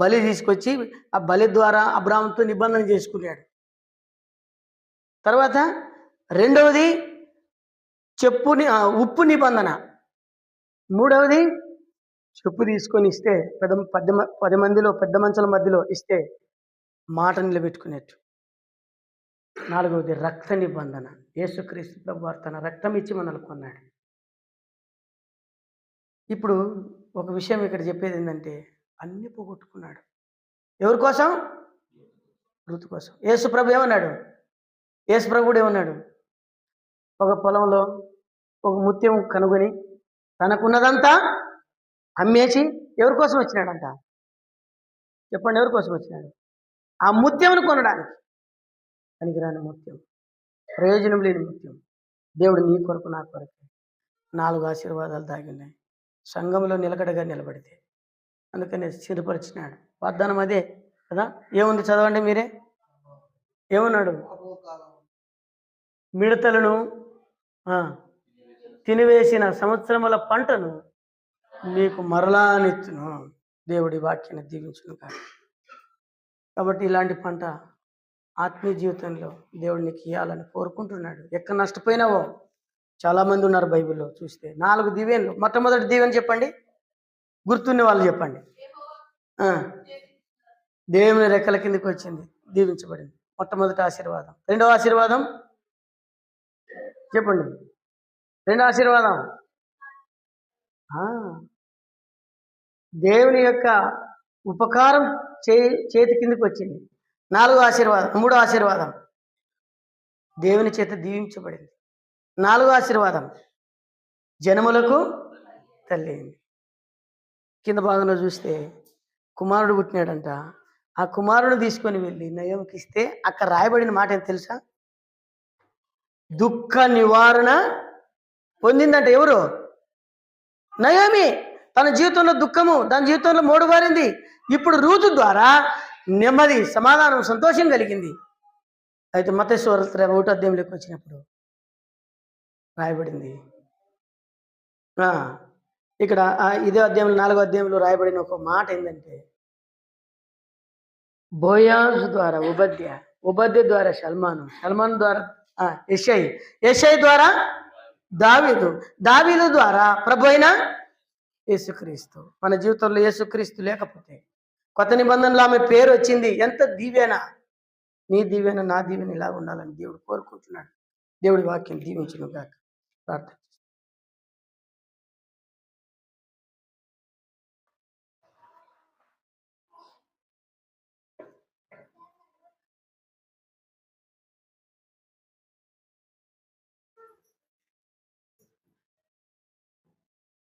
బలి తీసుకొచ్చి ఆ బలి ద్వారా అబ్రాహాముతో నిబంధన చేసుకున్నాడు. తర్వాత 2వది ఉప్పు నిబంధన. 3వది చెప్పు తీసుకొని ఇస్తే 10 మందిలో పెద్ద మనుషుల మధ్యలో ఇస్తే మాట నిలబెట్టుకునేట్టు. 4వది రక్త నిబంధన. యేసుక్రీస్తు ప్రభువారు తన రక్తం ఇచ్చి మనల్ని కొన్నాడు. ఇప్పుడు ఒక విషయం ఇక్కడ చెప్పేది ఏంటంటే, అన్ని పోగొట్టుకున్నాడు. ఎవరి కోసం? ఋతు కోసం. యేసుప్రభు ఏమన్నాడు? యేసుప్రభుడు ఏమన్నాడు? ఒక పొలంలో ఒక ముత్యం కనుగొని తనకున్నదంతా అమ్మేసి ఎవరి కోసం వచ్చినాడంట? చెప్పండి, ఎవరి కోసం వచ్చినాడు? ఆ ముత్యంను కొనడానికి. పనికిరాని ముత్యం, ప్రయోజనం లేని ముత్యం. దేవుడు నీ కొరకు నా కొరకు 4 ఆశీర్వాదాలు దాగి ఉన్నాయి. సంఘంలో నిలకడగా నిలబడితే, అందుకని స్థిరపరిచినాడు. వాగ్దానం అదే కదా. ఏముంది చదవండి మీరే. ఏమన్నాడు? మిడతలను తినివేసిన సంవత్సరముల పంటను మీకు మరలా నెత్తును. దేవుడి వాక్యాన్ని దీవించును కాదు. కాబట్టి ఇలాంటి పంట ఆత్మీయ జీవితంలో దేవుడు నీకు ఇవ్వాలని కోరుకుంటున్నాడు. ఎక్కడ నష్టపోయినావో చాలామంది ఉన్నారు బైబిల్లో చూస్తే. 4 దీవెనలు. మొట్టమొదటి దీవెన చెప్పండి, గుర్తున్న వాళ్ళు చెప్పండి. దేవుని రెక్కల కిందకి వచ్చింది, దీవించబడింది. మొట్టమొదటి ఆశీర్వాదం. 2వ ఆశీర్వాదం చెప్పండి. 2వ ఆశీర్వాదం దేవుని యొక్క ఉపకారం చేతి కిందకి వచ్చింది. 4వ ఆశీర్వాదం. 3వ ఆశీర్వాదం దేవుని చేత దీవించబడింది. 4వ ఆశీర్వాదం, జనములకు తల్లి అయింది. కింద భాగంలో చూస్తే కుమారుడు పుట్టినాడంట. ఆ కుమారుడు తీసుకొని వెళ్ళి నయోమికి ఇస్తే అక్కడ రాయబడిన మాట ఏం తెలుసా? దుఃఖ నివారణ పొందిందంట. ఎవరు? నయోమి. తన జీవితంలో దుఃఖము, తన జీవితంలో మోడుబారింది. ఇప్పుడు రూతు ద్వారా నెమ్మది, సమాధానం, సంతోషం కలిగింది. అయితే మత్తయి సువార్త 1వ అధ్యాయంలోకి వచ్చినప్పుడు రాయబడింది, ఇక్కడ ఇదే అధ్యాయంలో 4వ అధ్యాయంలో రాయబడిన ఒక మాట ఏంటంటే, బోయాజు ద్వారా ఉబద్య ద్వారా సల్మాను ద్వారా యెషై ద్వారా దావీదు ద్వారా ప్రభు అయిన యేసుక్రీస్తు. మన జీవితంలో యేసుక్రీస్తు లేకపోతే, కొత్త నిబంధనలో ఆమె పేరు వచ్చింది. ఎంత దీవెన! నీ దీవెన, నా దీవెన ఇలా ఉండాలని దేవుడు కోరుకుంటున్నాడు. దేవుడి వాక్యం దీవించును గాక. ప్రార్థన.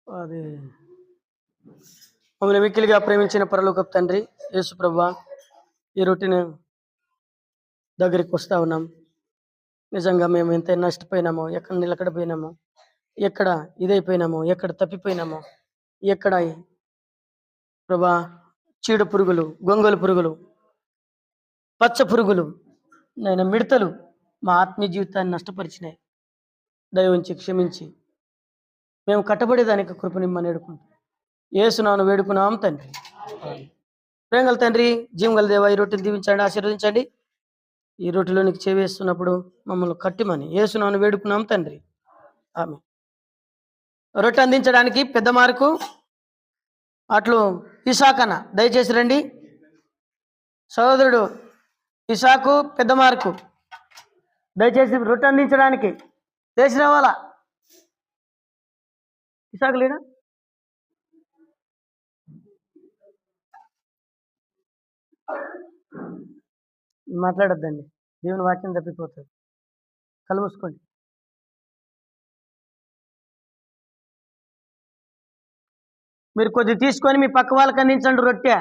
అది మమ్మల్ని మిక్కిలిగా ప్రేమించిన పరలోకపు తండ్రి యేసు ప్రభువా, ఈ రొట్టెను దగ్గరికి వస్తూ ఉన్నాం. నిజంగా మేము ఎంత నష్టపోయినామో, ఎక్కడ నిలకడపోయినామో, ఎక్కడ ఇదైపోయినామో, ఎక్కడ తప్పిపోయినామో, ఎక్కడ ప్రభా చీడ పురుగులు, గొంగలు పురుగులు, పచ్చ పురుగులు, నేను మిడతలు మా ఆత్మీయ జీవితాన్ని నష్టపరిచినాయి. దయవుంచి క్షమించి మేము కట్టబడేదానికి కృపనిమ్మని వేడుకుంటాం. యేసునామమున వేడుకున్నాం తండ్రి. ప్రేమగల తండ్రి, జీవగల దేవా, ఈ రొట్టెను దీవించండి, ఆశీర్వదించండి. ఈ రొట్టెలోనికి చేవేస్తున్నప్పుడు మమ్మల్ని కట్టిమని యేసునామమున వేడుకున్నాం తండ్రి. ఆమె రొట్టె అందించడానికి పెద్ద మార్కు అట్లు ఇసాకన దయచేసి రండి. సహోదరుడు ఇసాకు, పెద్ద మార్కు దయచేసి రొట్టె అందించడానికి దేశ రావాలా. ఇసాకు లేడా? మాట్లాడొద్దండి, దేవుని వాక్యం తప్పిపోతుంది. కళ్ళు మూసుకోండి. మీరు కొద్ది తీసుకొని మీ పక్క వాళ్ళకి అందించండి రొట్టె.